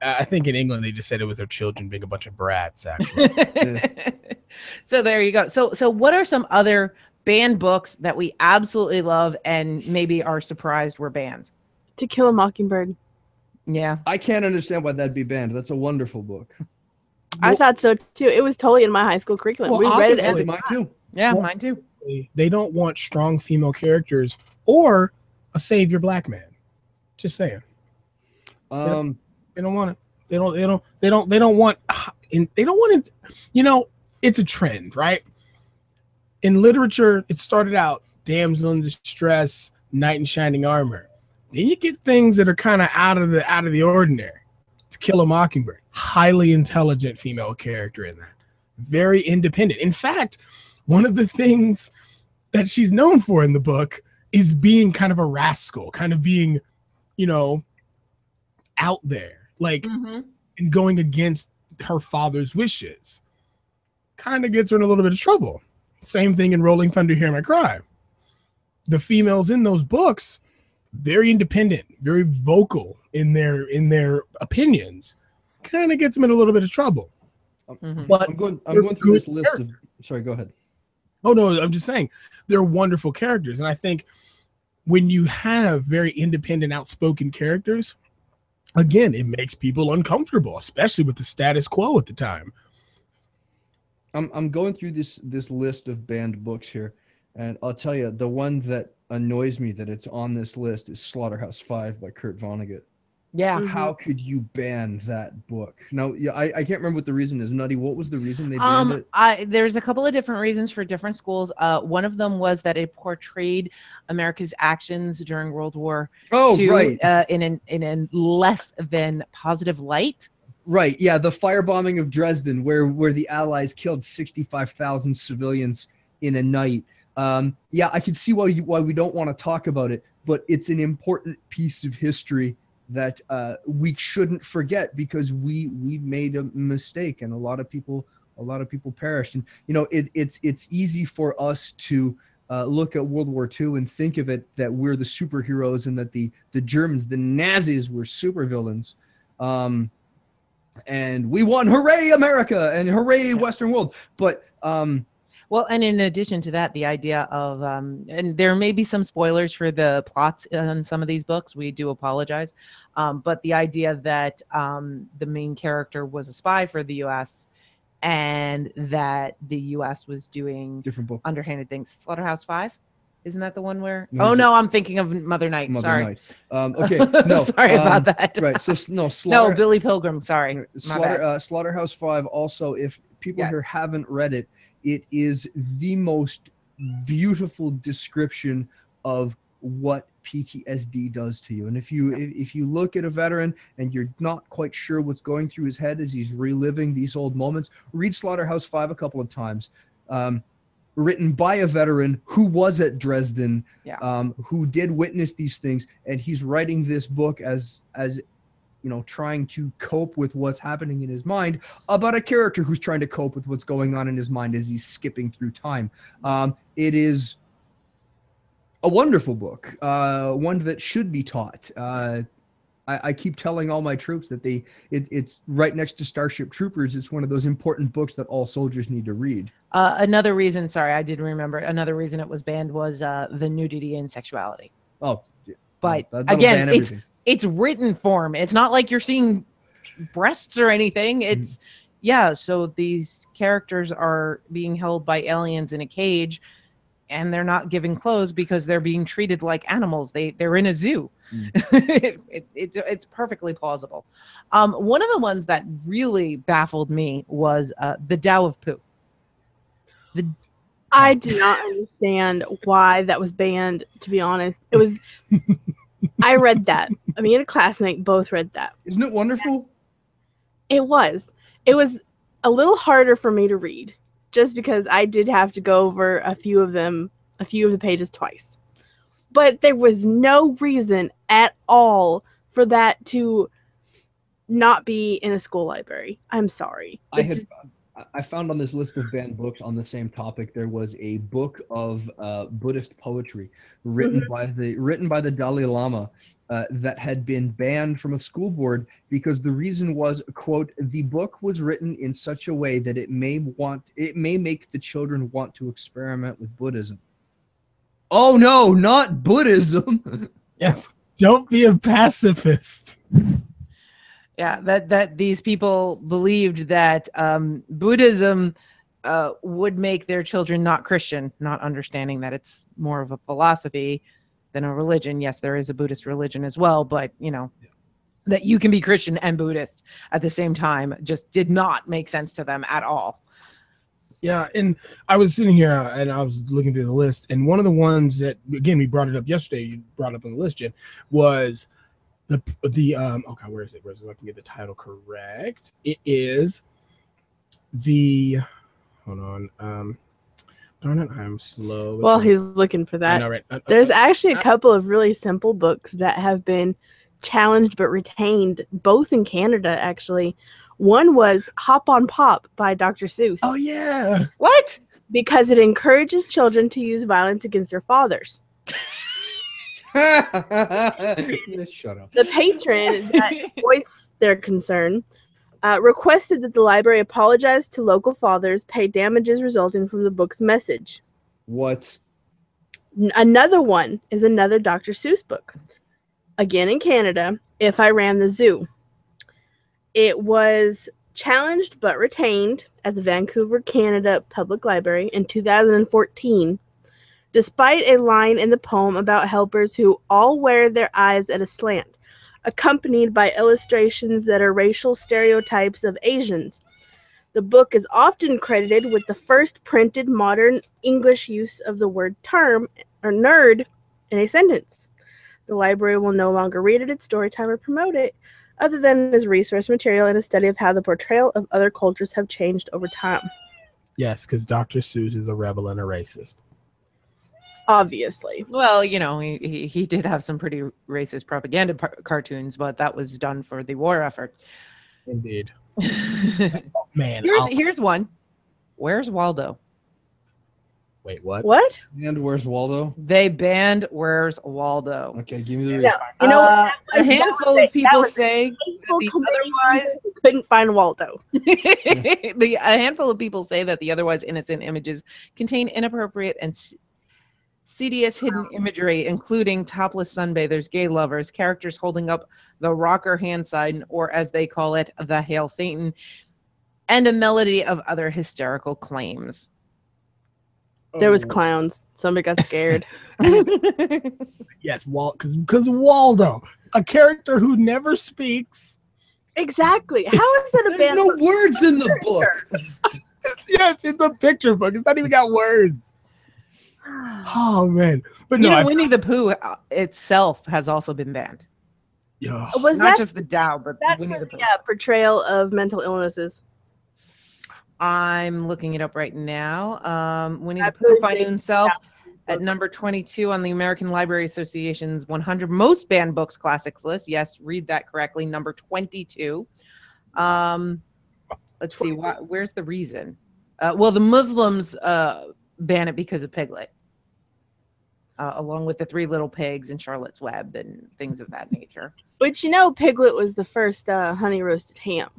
I think in England they just said it was their children being a bunch of brats, actually. So there you go. So what are some other banned books that we absolutely love and maybe are surprised were banned? To Kill a Mockingbird. Yeah. I can't understand why that'd be banned. That's a wonderful book. I thought so too. It was totally in my high school curriculum. Well, We read it as obviously, a Mine too. Yeah, Well, mine too. They don't want strong female characters or a savior black man. Just saying. They don't want it. They don't want it. It's a trend, right? In literature, it started out damsel in distress, knight in shining armor. Then you get things that are kind of out of the ordinary. To Kill a Mockingbird, highly intelligent female character in that, very independent. In fact, one of the things that she's known for in the book is being kind of a rascal, kind of being, out there, like, and going against her father's wishes. Kind of gets her in a little bit of trouble. Same thing in Rolling Thunder, Hear My Cry. The females in those books, very independent, very vocal in their opinions, kind of gets them in a little bit of trouble. But I'm going through this list of. Sorry, go ahead. Oh no, I'm just saying they're wonderful characters, and I think when you have very independent, outspoken characters, again, it makes people uncomfortable, especially with the status quo at the time. I'm going through this list of banned books here, and I'll tell you, the one that annoys me that it's on this list is Slaughterhouse-Five by Kurt Vonnegut. Yeah. How could you ban that book? Now, yeah, I can't remember what the reason is. Nutty, what was the reason they banned it? There's a couple of different reasons for different schools. One of them was that it portrayed America's actions during World War II Right. in a less than positive light. Right. Yeah, the firebombing of Dresden, where the Allies killed 65,000 civilians in a night. Yeah, I can see why we don't want to talk about it, but it's an important piece of history that we shouldn't forget, because we made a mistake, and a lot of people perished. And it's easy for us to look at World War II and think of it that we're the superheroes and that the Germans, the Nazis, were supervillains. And we won, hooray America, and hooray Western world. But well, and in addition to that, the idea of and there may be some spoilers for the plots in some of these books. We do apologize, but the idea that the main character was a spy for the U.S. and that the U.S. was doing different book, underhanded things. Slaughterhouse-Five, isn't that the one where? No, no, I'm thinking of Mother Night. Mother Sorry. Night. Okay, no, sorry about that. Right. So no, Billy Pilgrim. Sorry. Slaughterhouse-Five. Also, if people here haven't read it, it is the most beautiful description of what PTSD does to you. And if you look at a veteran and you're not quite sure what's going through his head as he's reliving these old moments, read Slaughterhouse-Five a couple of times. Written by a veteran who was at Dresden, who did witness these things, and he's writing this book as trying to cope with what's happening in his mind about a character who's trying to cope with what's going on in his mind as he's skipping through time. It is a wonderful book, one that should be taught. I keep telling all my troops that it's right next to Starship Troopers. It's one of those important books that all soldiers need to read. Another reason, sorry, I did remember, another reason it was banned was the nudity and sexuality. Oh, yeah. But again, it's written form. It's not like you're seeing breasts or anything. It's so these characters are being held by aliens in a cage, and they're not given clothes because they're being treated like animals. They're in a zoo. It's perfectly plausible. One of the ones that really baffled me was the Tao of Pooh. I do not understand why that was banned, to be honest. It was I read that. Me and a classmate both read that. Isn't it wonderful? It was a little harder for me to read, just because I did have to go over a few of the pages twice. But there was no reason at all for that to not be in a school library. I'm sorry. I found on this list of banned books on the same topic, there was a book of Buddhist poetry written by the Dalai Lama that had been banned from a school board because the reason was, quote, the book was written in such a way that it may make the children want to experiment with Buddhism. Oh no, not Buddhism. Yes. Don't be a pacifist. Yeah, that these people believed that Buddhism would make their children not Christian, not understanding that it's more of a philosophy than a religion. Yes, there is a Buddhist religion as well, but that you can be Christian and Buddhist at the same time just did not make sense to them at all. Yeah, and I was sitting here and I was looking through the list, and one of the ones that, again, we brought it up yesterday, you brought up on the list, Jen, was okay, where is it? So I can get the title correct. It is hold on. Darn it, I'm slow. Well, he's looking for that. I know, right? There's actually a couple of really simple books that have been challenged but retained, both in Canada, actually. One was Hop on Pop by Dr. Seuss. Oh, yeah. What? Because it encourages children to use violence against their fathers. Shut up. The patron that voiced their concern requested that the library apologize to local fathers, pay damages resulting from the book's message. What? Another one is another Dr. Seuss book. again in Canada, If I Ran the Zoo. It was challenged but retained at the Vancouver, Canada Public Library in 2014, despite a line in the poem about helpers who all wear their eyes at a slant, accompanied by illustrations that are racial stereotypes of Asians. The book is often credited with the first printed modern English use of the word term or nerd in a sentence. The library will no longer read it at story time or promote it, other than as resource material and a study of how the portrayal of other cultures have changed over time. Yes, because Dr. Seuss is a rebel and a racist. Obviously. Well, you know, he did have some pretty racist propaganda cartoons, but that was done for the war effort. Indeed. Oh, man. Here's one. Where's Waldo? Wait, what? What? And where's Waldo? They banned Where's Waldo. Okay, give me the No, you know what? A handful of people say otherwise couldn't find Waldo. a handful of people say that the otherwise innocent images contain inappropriate and CDS hidden imagery, including topless sunbathers, gay lovers, characters holding up the rocker hand sign, or as they call it, the Hail Satan, and a melody of other hysterical claims. There was clowns. Somebody got scared. Yes, because Waldo, a character who never speaks. Exactly. How is that a There's band? no words in the book. It's a picture book. It's not even got words. Oh man, but You no, know, Winnie the Pooh itself has also been banned. Yeah. Was Not that just the Dow, but that Winnie for the the Pooh. portrayal of mental illnesses? I'm looking it up right now. Winnie I the Pooh put finds Jake himself Down. at number 22 on the American Library Association's 100 most banned books classics list. Yes, read that correctly. Number 22. Let's see. Where's the reason? Well, the Muslims ban it because of Piglet, along with the Three Little Pigs and Charlotte's Web and things of that nature. But you know, Piglet was the first honey roasted ham.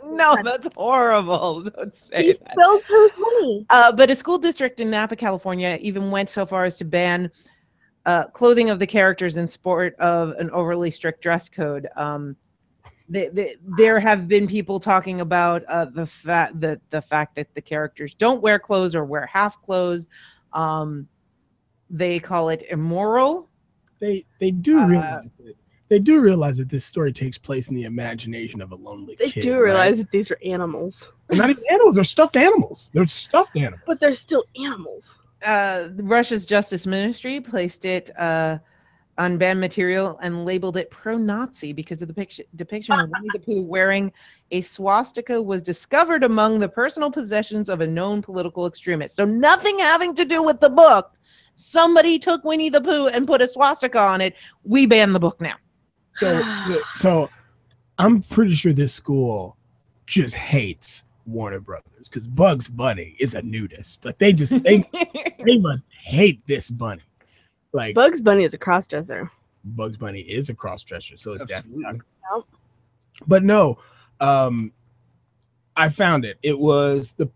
No, that's horrible. Don't say He that. spilled his honey. But a school district in Napa, California, even went so far as to ban clothing of the characters in support of an overly strict dress code. There have been people talking about the fact that the characters don't wear clothes or wear half clothes. They call it immoral. They do realize it. They do realize that this story takes place in the imagination of a lonely They kid. do realize that these are animals. They're not even animals. They're stuffed animals. They're stuffed animals. But they're still animals. Russia's Justice Ministry placed it on banned material and labeled it pro-Nazi because of the depiction of Winnie the Pooh wearing a swastika was discovered among the personal possessions of a known political extremist. So nothing having to do with the book. Somebody took Winnie the Pooh and put a swastika on it. We ban the book now. So I'm pretty sure this school just hates Warner Brothers because Bugs Bunny is a nudist. Like they must hate this bunny. Like Bugs Bunny is a crossdresser. Bugs Bunny is a crossdresser, so it's definitely not. Nope. But no, I found it. It was the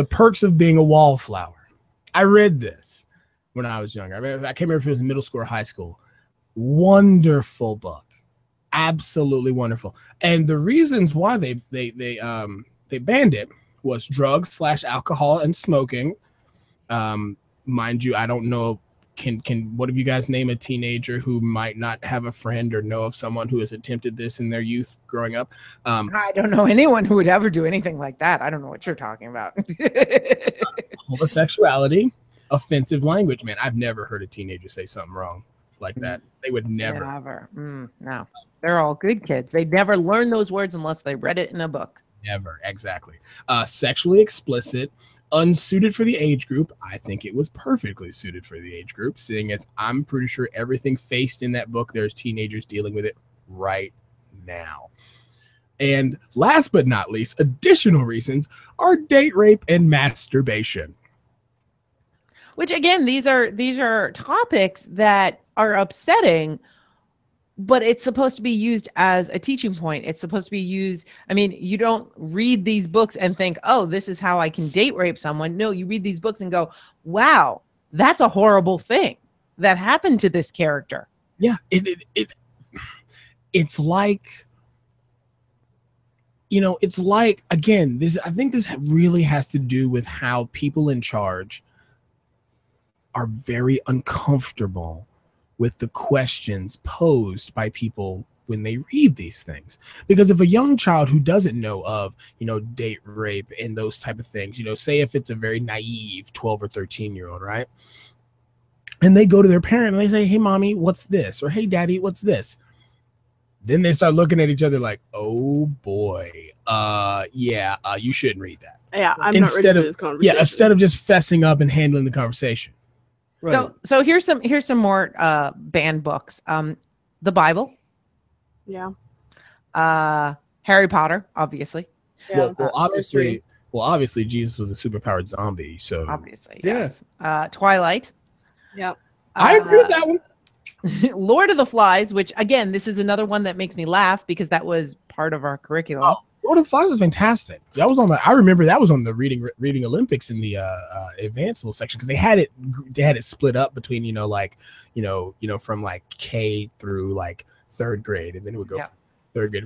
Perks of Being a Wallflower. I read this when I was younger. I can't remember if it was middle school or high school. Wonderful book, absolutely wonderful. And the reasons why they banned it was drugs / alcohol and smoking. Mind you, I don't know. Can one of you guys name a teenager who might not have a friend or know of someone who has attempted this in their youth growing up? I don't know anyone who would ever do anything like that. I don't know what you're talking about. Homosexuality, offensive language. Man, I've never heard a teenager say something wrong like that. They would never. No, they're all good kids. They never learn those words unless they read it in a book. Never, exactly. Sexually explicit, unsuited for the age group. I think it was perfectly suited for the age group, seeing as I'm pretty sure everything faced in that book, there's teenagers dealing with it right now. And last but not least, additional reasons are date rape and masturbation. Which again, these are topics that are upsetting, but it's supposed to be used as a teaching point. It's supposed to be used. I mean, you don't read these books and think, oh, this is how I can date rape someone. No, you read these books and go, wow, that's a horrible thing. that happened to this character. Yeah, it's like, it's like, again, I think this really has to do with how people in charge are very uncomfortable with the questions posed by people when they read these things. Because if a young child who doesn't know of, date rape and those type of things, say if it's a very naive 12 or 13-year-old, right? And they go to their parent and they say, hey, mommy, what's this? Or hey, daddy, what's this? Then they start looking at each other like, oh boy, you shouldn't read that. Yeah, I'm not ready for this conversation. Yeah, instead of just fessing up and handling the conversation. Right. So here's some more banned books. The Bible. Yeah. Harry Potter, obviously. Yeah. Well, obviously, Jesus was a superpowered zombie. So obviously, yeah. Yes. Twilight. Yeah. I agree with that one. Lord of the Flies, which again, this is another one that makes me laugh because that was part of our curriculum. Oh, Lord of the Flies was fantastic. That was I remember that was on the reading Olympics in the advanced little section because they had it split up between from like K through like third grade, and then it would go from third grade,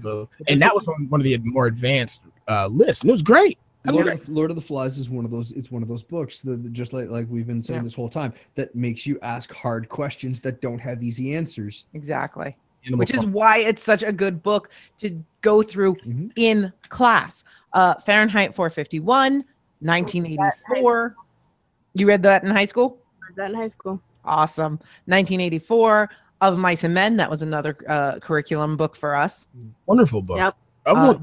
and that was on one of the more advanced lists, and it was great. Lord of the Flies is one of those. It's one of those books that just like we've been saying this whole time, that makes you ask hard questions that don't have easy answers. Exactly. Which is why it's such a good book to go through in class. Fahrenheit 451, 1984. You read that in high school? I read that in high school. Awesome. 1984, Of Mice and Men. That was another curriculum book for us. Wonderful book. Yep. I was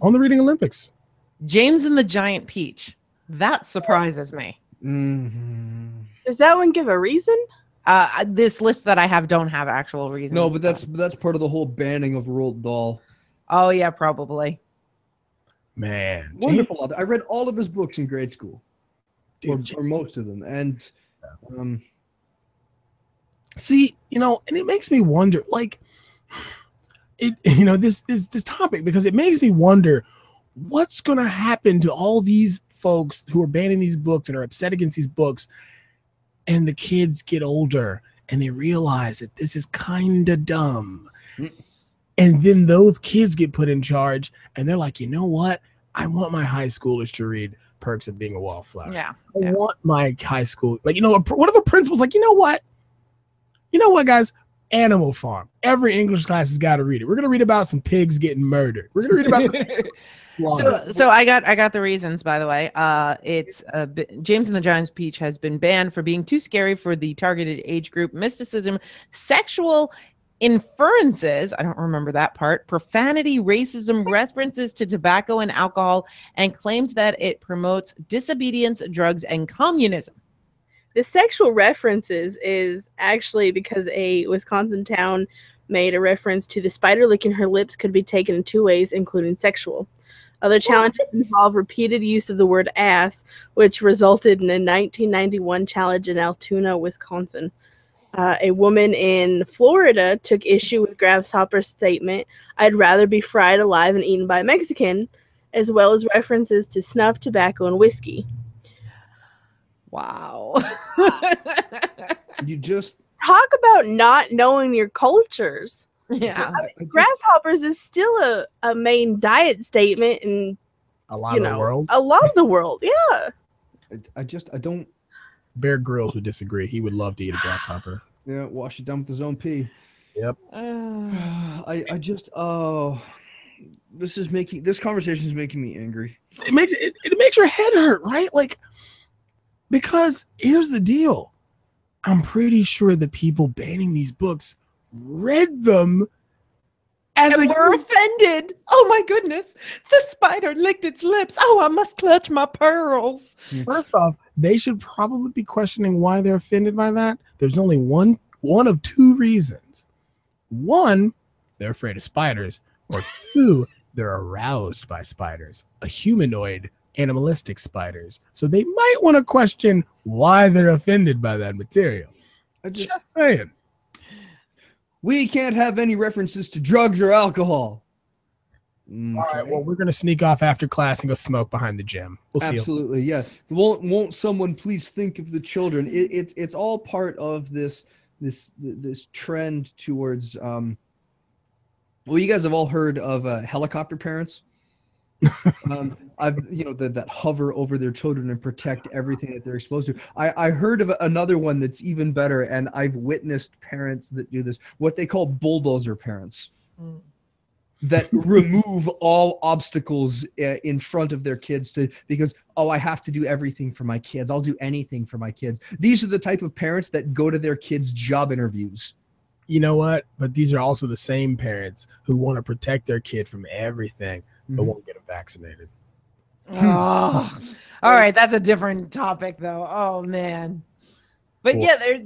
on the Reading Olympics. James and the Giant Peach. That surprises me. Mm-hmm. Does that one give a reason? This list that I have don't have actual reasons. No, but that's part of the whole banning of Roald Dahl. Oh yeah, probably. Man, wonderful. I read all of his books in grade school, or most of them, and see, and it makes me wonder, like, this topic, because it makes me wonder what's going to happen to all these folks who are banning these books and are upset against these books, and the kids get older and they realize that this is kind of dumb. And then those kids get put in charge and they're like, you know what? I want my high schoolers to read Perks of Being a Wallflower. Yeah. I want my high school, like, one of the principals, like, you know what, guys? Animal Farm. Every English class has got to read it. We're going to read about some pigs getting murdered. We're going to read about So I got the reasons, by the way. It's James and the Giant Peach has been banned for being too scary for the targeted age group, mysticism, sexual inferences, I don't remember that part, profanity, racism, references to tobacco and alcohol, and claims that it promotes disobedience, drugs, and communism. The sexual references is actually because a Wisconsin town made a reference to the spider licking her lips could be taken in two ways, including sexual. Other challenges involve repeated use of the word ass, which resulted in a 1991 challenge in Altoona, Wisconsin. A woman in Florida took issue with Grasshopper's statement, "I'd rather be fried alive and eaten by a Mexican," as well as references to snuff, tobacco, and whiskey. Wow. You just talk about not knowing your cultures. Yeah. Grasshoppers is still a main diet statement in a lot of the world. A lot of the world, yeah. I don't. Bear Grylls would disagree. He would love to eat a grasshopper. Yeah, wash it down with his own pee. Yep. This conversation is making me angry. It makes your head hurt, right? Like, because here's the deal. I'm pretty sure the people banning these books read them as and were offended. Oh my goodness. The spider licked its lips. Oh, I must clutch my pearls. First off, they should probably be questioning why they're offended by that. There's only one of two reasons. One, they're afraid of spiders, or two, they're aroused by spiders, a humanoid, animalistic spiders. So they might want to question why they're offended by that material. Just saying. We can't have any references to drugs or alcohol. All right, well, we're going to sneak off after class and go smoke behind the gym. We'll see. Absolutely, yeah. Won't someone please think of the children? It's all part of this this trend towards well, you guys have all heard of helicopter parents. I've that hover over their children and protect everything that they're exposed to. I heard of another one that's even better, and I've witnessed parents that do this, what they call bulldozer parents. That remove all obstacles in front of their kids because I have to do everything for my kids. I'll do anything for my kids. These are the type of parents that go to their kids' job interviews. You know what? But these are also the same parents who want to protect their kid from everything, but won't get them vaccinated. Oh, all right. That's a different topic, though. Oh man. But Cool. yeah,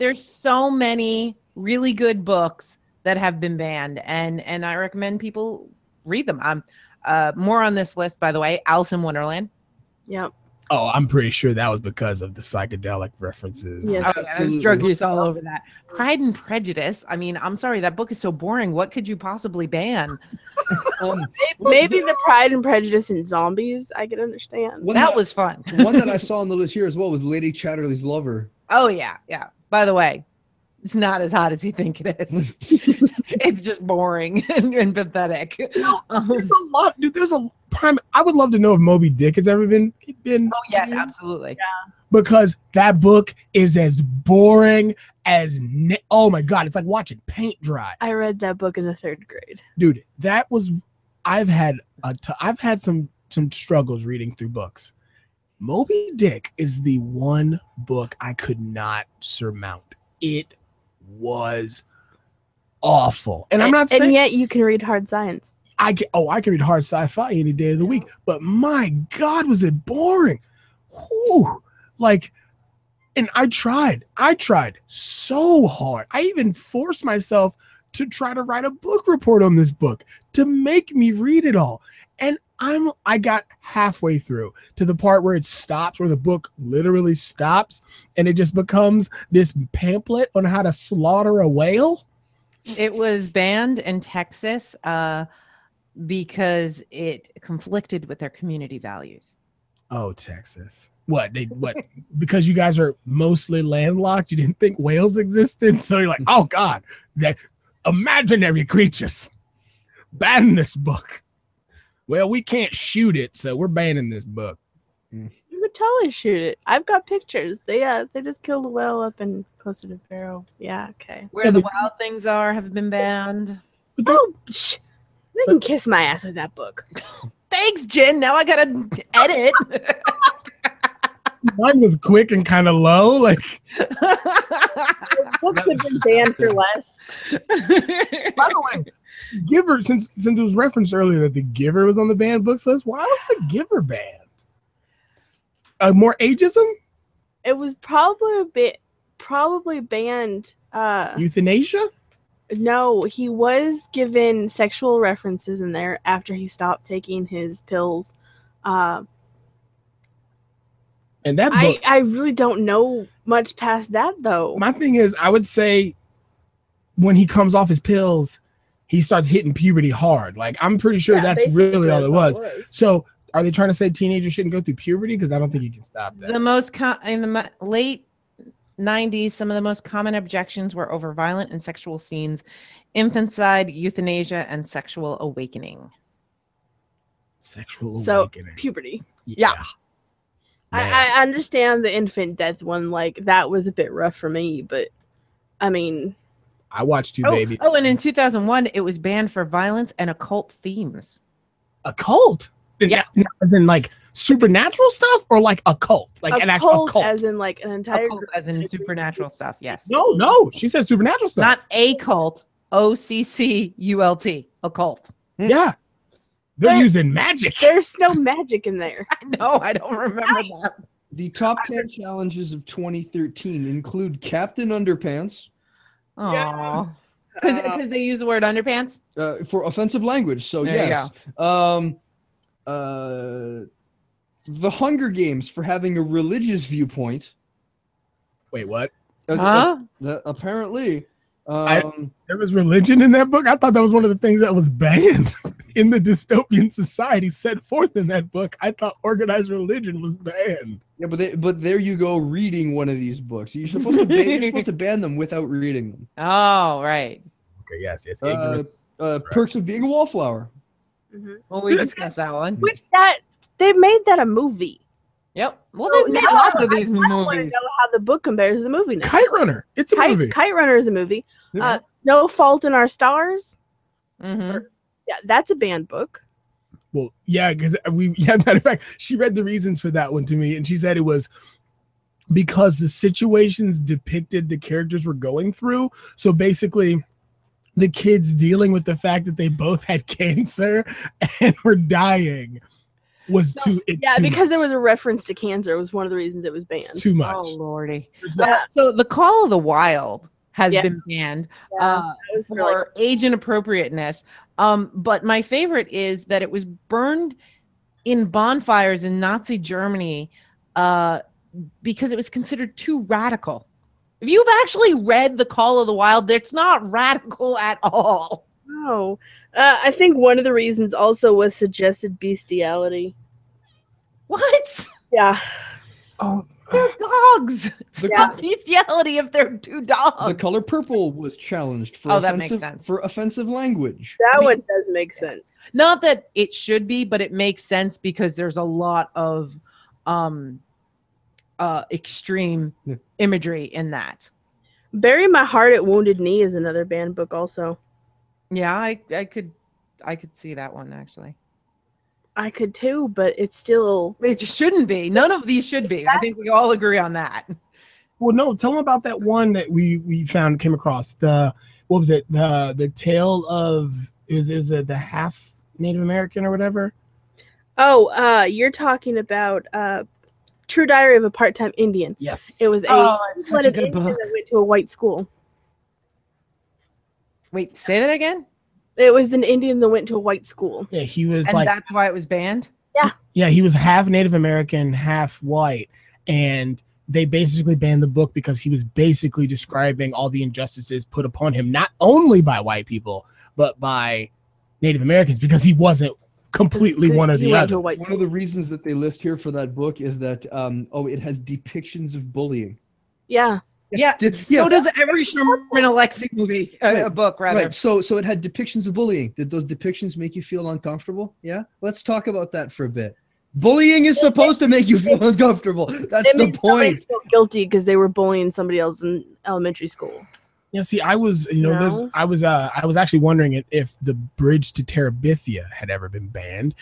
there's so many really good books that have been banned, and I recommend people read them. More on this list, by the way. Alice in Wonderland. Yep. Oh, I'm pretty sure that was because of the psychedelic references. Yeah. Oh, yeah, there's drug use all over that. Pride and Prejudice. I mean, I'm sorry, that book is so boring. What could you possibly ban? Maybe the Pride and Prejudice and Zombies I could understand. That was fun. One that I saw on the list here as well was Lady Chatterley's Lover. Oh yeah, yeah. By the way, it's not as hot as you think it is. It's just boring and pathetic. No, there's a lot, dude. There's a prime. I would love to know if Moby Dick has ever been. Oh yes, absolutely. Because that book is as boring as oh my god, it's like watching paint dry. I read that book in the 3rd grade. Dude, that was I've had some struggles reading through books. Moby Dick is the one book I could not surmount. It was awful. And I'm not saying, and yet you can read hard science. I can read hard sci-fi any day of the week, but my god, was it boring. Whew. Like, and I tried so hard. I even forced myself to try to write a book report on this book to make me read it all. And I got halfway through to the part where it stops, where the book literally stops, and it just becomes this pamphlet on how to slaughter a whale. It was banned in Texas because it conflicted with their community values. Oh, Texas. What? Because you guys are mostly landlocked, you didn't think whales existed? So you're like, oh God, that imaginary creatures. Ban this book. Well, we can't shoot it, so we're banning this book. You could totally shoot it. I've got pictures. They just killed a whale up in closer to Barrow. Yeah, okay. Where the wild things are have been banned. Oh, they can kiss my ass with that book. Thanks, Jen. Now I gotta edit. Mine was quick and kind of low. Like, Books have been banned for less. by the way, Giver, since it was referenced earlier that the Giver was on the banned books list, why was the Giver banned? More ageism? It was probably banned. Euthanasia? No, he was given sexual references in there after he stopped taking his pills. And that book, I really don't know much past that though. my thing is, I would say when he comes off his pills, he starts hitting puberty hard. Like, I'm pretty sure that's basically really all it that's was. So are they trying to say teenagers shouldn't go through puberty? Because I don't think you can stop that. The most in the late 90s, some of the most common objections were over violent and sexual scenes, infanticide, euthanasia, and sexual awakening. Sexual So awakening. puberty. Yeah. Man. I understand the infant death one. Like, that was a bit rough for me, but I mean, I watched you, baby. Oh, and in 2001, it was banned for violence and occult themes. A cult? Yeah. As in like supernatural stuff, or like a cult? Like an actual cult? as in like an entire Occult, as in supernatural stuff, yes. No. She said supernatural stuff. Not a cult, OCCULT, occult. Yeah. They're using magic. There's no magic in there. I know, I don't remember that. The top 10 challenges of 2013 include Captain Underpants Aww. Because they use the word underpants? for offensive language. So There you yes. The Hunger Games for having a religious viewpoint. Wait, what? Apparently. There was religion in that book? I thought that was one of the things that was banned in the dystopian society set forth in that book. I thought organized religion was banned. Yeah, but there you go, reading one of these books. You're supposed to ban them without reading them. Oh, right. Okay, yes. Perks of being a wallflower. Mhm. Well, we discussed that one. Which they made that a movie. Yep. Well, So they've made now lots of these I want to movies. know how the book compares to the movie now. Kite Runner. It's a movie. Kite Runner is a movie. Yeah. No Fault in Our Stars. Mm-hmm. Yeah, that's a banned book. Well, yeah, because matter of fact, she read the reasons for that one to me, and she said it was because the situations depicted the characters were going through. So basically, the kids dealing with the fact that they both had cancer and were dying was too. Yeah, too because much. there was a reference to cancer. It was one of the reasons it was banned. It's too much. Oh, Lordy. There's no- So the Call of the Wild has been banned that was for age inappropriateness. But my favorite is that it was burned in bonfires in Nazi Germany because it was considered too radical. If you've actually read The Call of the Wild, it's not radical at all. No. I think one of the reasons also was suggested bestiality. What? Yeah. Oh, They're dogs. It's The not bestiality if they're two dogs. The color purple was challenged for that makes sense. for offensive language. That one does make sense. Not that it should be, but it makes sense because there's a lot of extreme imagery in that. Bury My Heart at Wounded Knee is another banned book also. Yeah, I could see that one actually. I could too, but it's still... It just shouldn't be. None of these should be. I think we all agree on that. well, no. Tell them about that one that we came across. What was it? The tale of it was the half Native American or whatever. Oh, you're talking about True Diary of a Part-Time Indian. Yes. It was It's such a good Indian book. that went to a white school. Wait, say that again? It was an Indian that went to a white school. Yeah, he was And that's why it was banned? Yeah, he was half Native American, half white, and they basically banned the book because he was basically describing all the injustices put upon him, not only by white people, but by Native Americans, because he wasn't completely one or He the went to a other. white One school. of the reasons that they list here for that book is that it has depictions of bullying. Yeah. Yeah. Yeah. So does every Sherman Alexie movie, a book rather. Right. So it had depictions of bullying. Did those depictions make you feel uncomfortable? Yeah. Let's talk about that for a bit. Bullying is supposed to make you feel uncomfortable. That's It the made somebody point. feel guilty because they were bullying somebody else in elementary school. Yeah, see, I was, No. I was actually wondering if the bridge to Terabithia had ever been banned.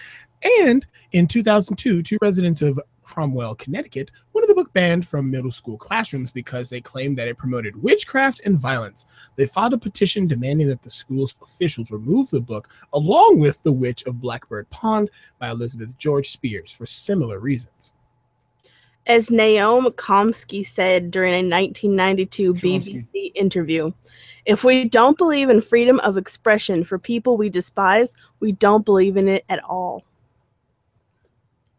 And in 2002, two residents of Cromwell, Connecticut, wanted the book banned from middle school classrooms because they claimed that it promoted witchcraft and violence. They filed a petition demanding that the school's officials remove the book, along with The Witch of Blackbird Pond by Elizabeth George Spears, for similar reasons. As Naomi Chomsky said during a 1992 Chomsky. BBC interview, if we don't believe in freedom of expression for people we despise, we don't believe in it at all.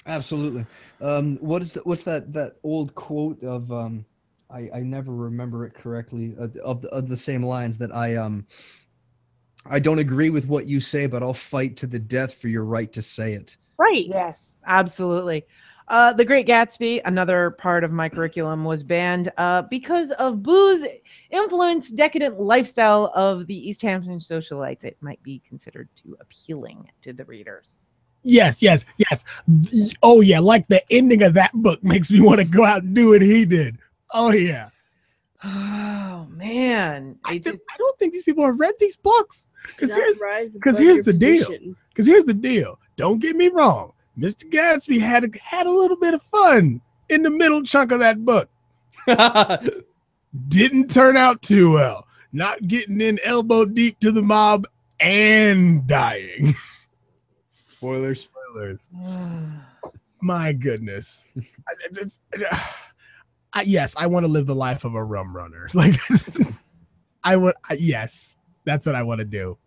Absolutely. What's that old quote of I never remember it correctly of the same lines that I don't agree with what you say, but I'll fight to the death for your right to say it. Right. Yes, absolutely. The Great Gatsby, another part of my curriculum, was banned because of booze influenced decadent lifestyle of the East Hampton socialites. It might be considered too appealing to the readers. Yes. Oh, yeah, like the ending of that book makes me want to go out and do what he did. Oh, yeah. Oh, man. I don't think these people have read these books. Because Rise here's above the your deal. position. here's the deal. Don't get me wrong. Mr. Gatsby had a little bit of fun in the middle chunk of that book. Didn't turn out too well. Not getting in elbow deep to the mob and dying. Spoilers. My goodness. Yes, I want to live the life of a rum runner. Like, yes, that's what I want to do.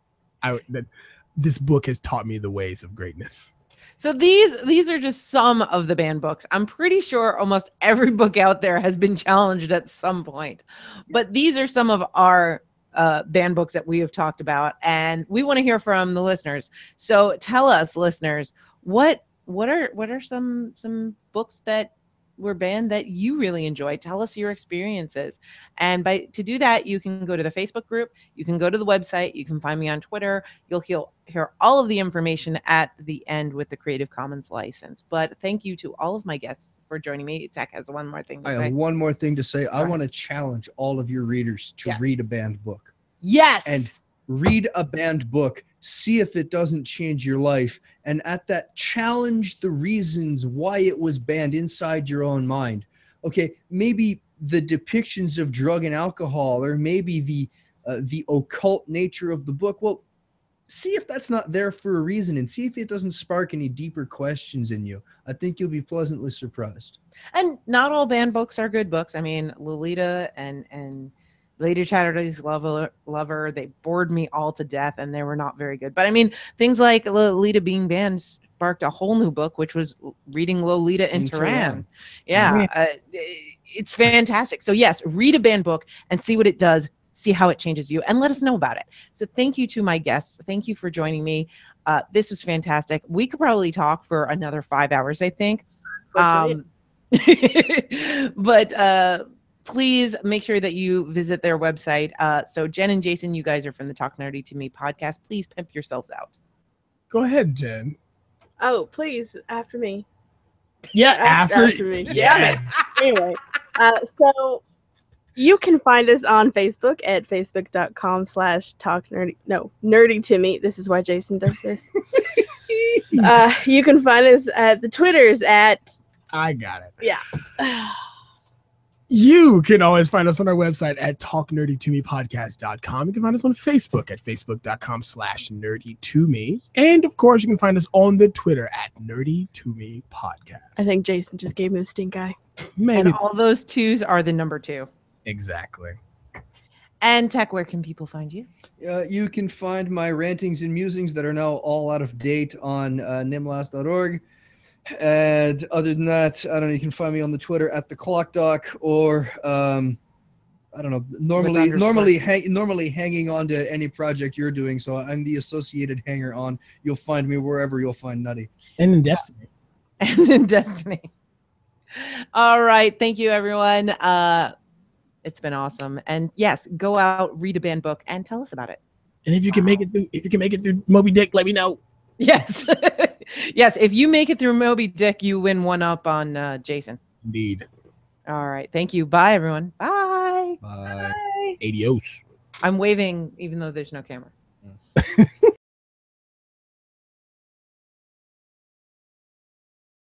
This book has taught me the ways of greatness. So these are just some of the banned books. I'm pretty sure almost every book out there has been challenged at some point. But these are some of our banned books that we have talked about, and we want to hear from the listeners. So tell us, listeners, what are some books that band that you really enjoy. Tell us your experiences. And to do that, you can go to the Facebook group, you can go to the website, you can find me on Twitter. You'll hear all of the information at the end with the Creative Commons license. But thank you to all of my guests for joining me. Tech has one more thing to I say. have one more thing to say. I ahead. want to challenge all of your readers to Yes. read a banned book. Yes. And read a banned book, see if it doesn't change your life, and at that, challenge the reasons why it was banned inside your own mind. Okay, maybe the depictions of drug and alcohol, or maybe the occult nature of the book. Well, see if that's not there for a reason, and see if it doesn't spark any deeper questions in you. I think you'll be pleasantly surprised. And not all banned books are good books. I mean, Lolita and Lady Chatterley's Lover, they bored me all to death, and they were not very good. But I mean, things like Lolita being banned sparked a whole new book, which was reading Lolita in Tehran. Yeah, it's fantastic. So yes, read a banned book and see what it does, see how it changes you, and let us know about it. So thank you to my guests. Thank you for joining me. This was fantastic. We could probably talk for another 5 hours, I think. But please make sure that you visit their website. So Jen and Jason, you guys are from the Talk Nerdy to Me podcast. Please pimp yourselves out. Go ahead, Jen. Oh, please, after me. Yeah, after me. Yeah. Anyway, so you can find us on Facebook at facebook.com/talknerdy. No, nerdy to me. This is why Jason does this. You can find us at the Twitters at. I got it. Yeah. You can always find us on our website at talknerdytomepodcast.com. You can find us on Facebook at facebook.com/nerdytome. And of course, you can find us on the Twitter at nerdytomepodcast. I think Jason just gave me the stink eye. Maybe. And all those twos are the number 2. Exactly. And Tech, where can people find you? You can find my rantings and musings that are now all out of date on nimlas.org. And other than that, I don't know, you can find me on the Twitter at the Clock Doc, or I don't know, normally hanging on to any project you're doing. So I'm the associated hanger on. You'll find me wherever you'll find Nutty. And in Destiny. And in Destiny. All right. Thank you, everyone. It's been awesome. And yes, go out, read a banned book, and tell us about it. And if you can make it through Moby Dick, let me know. Yes. Yes. If you make it through Moby Dick, you win one up on Jason. Indeed. All right. Thank you. Bye, everyone. Bye. Bye. Adios. I'm waving even though there's no camera.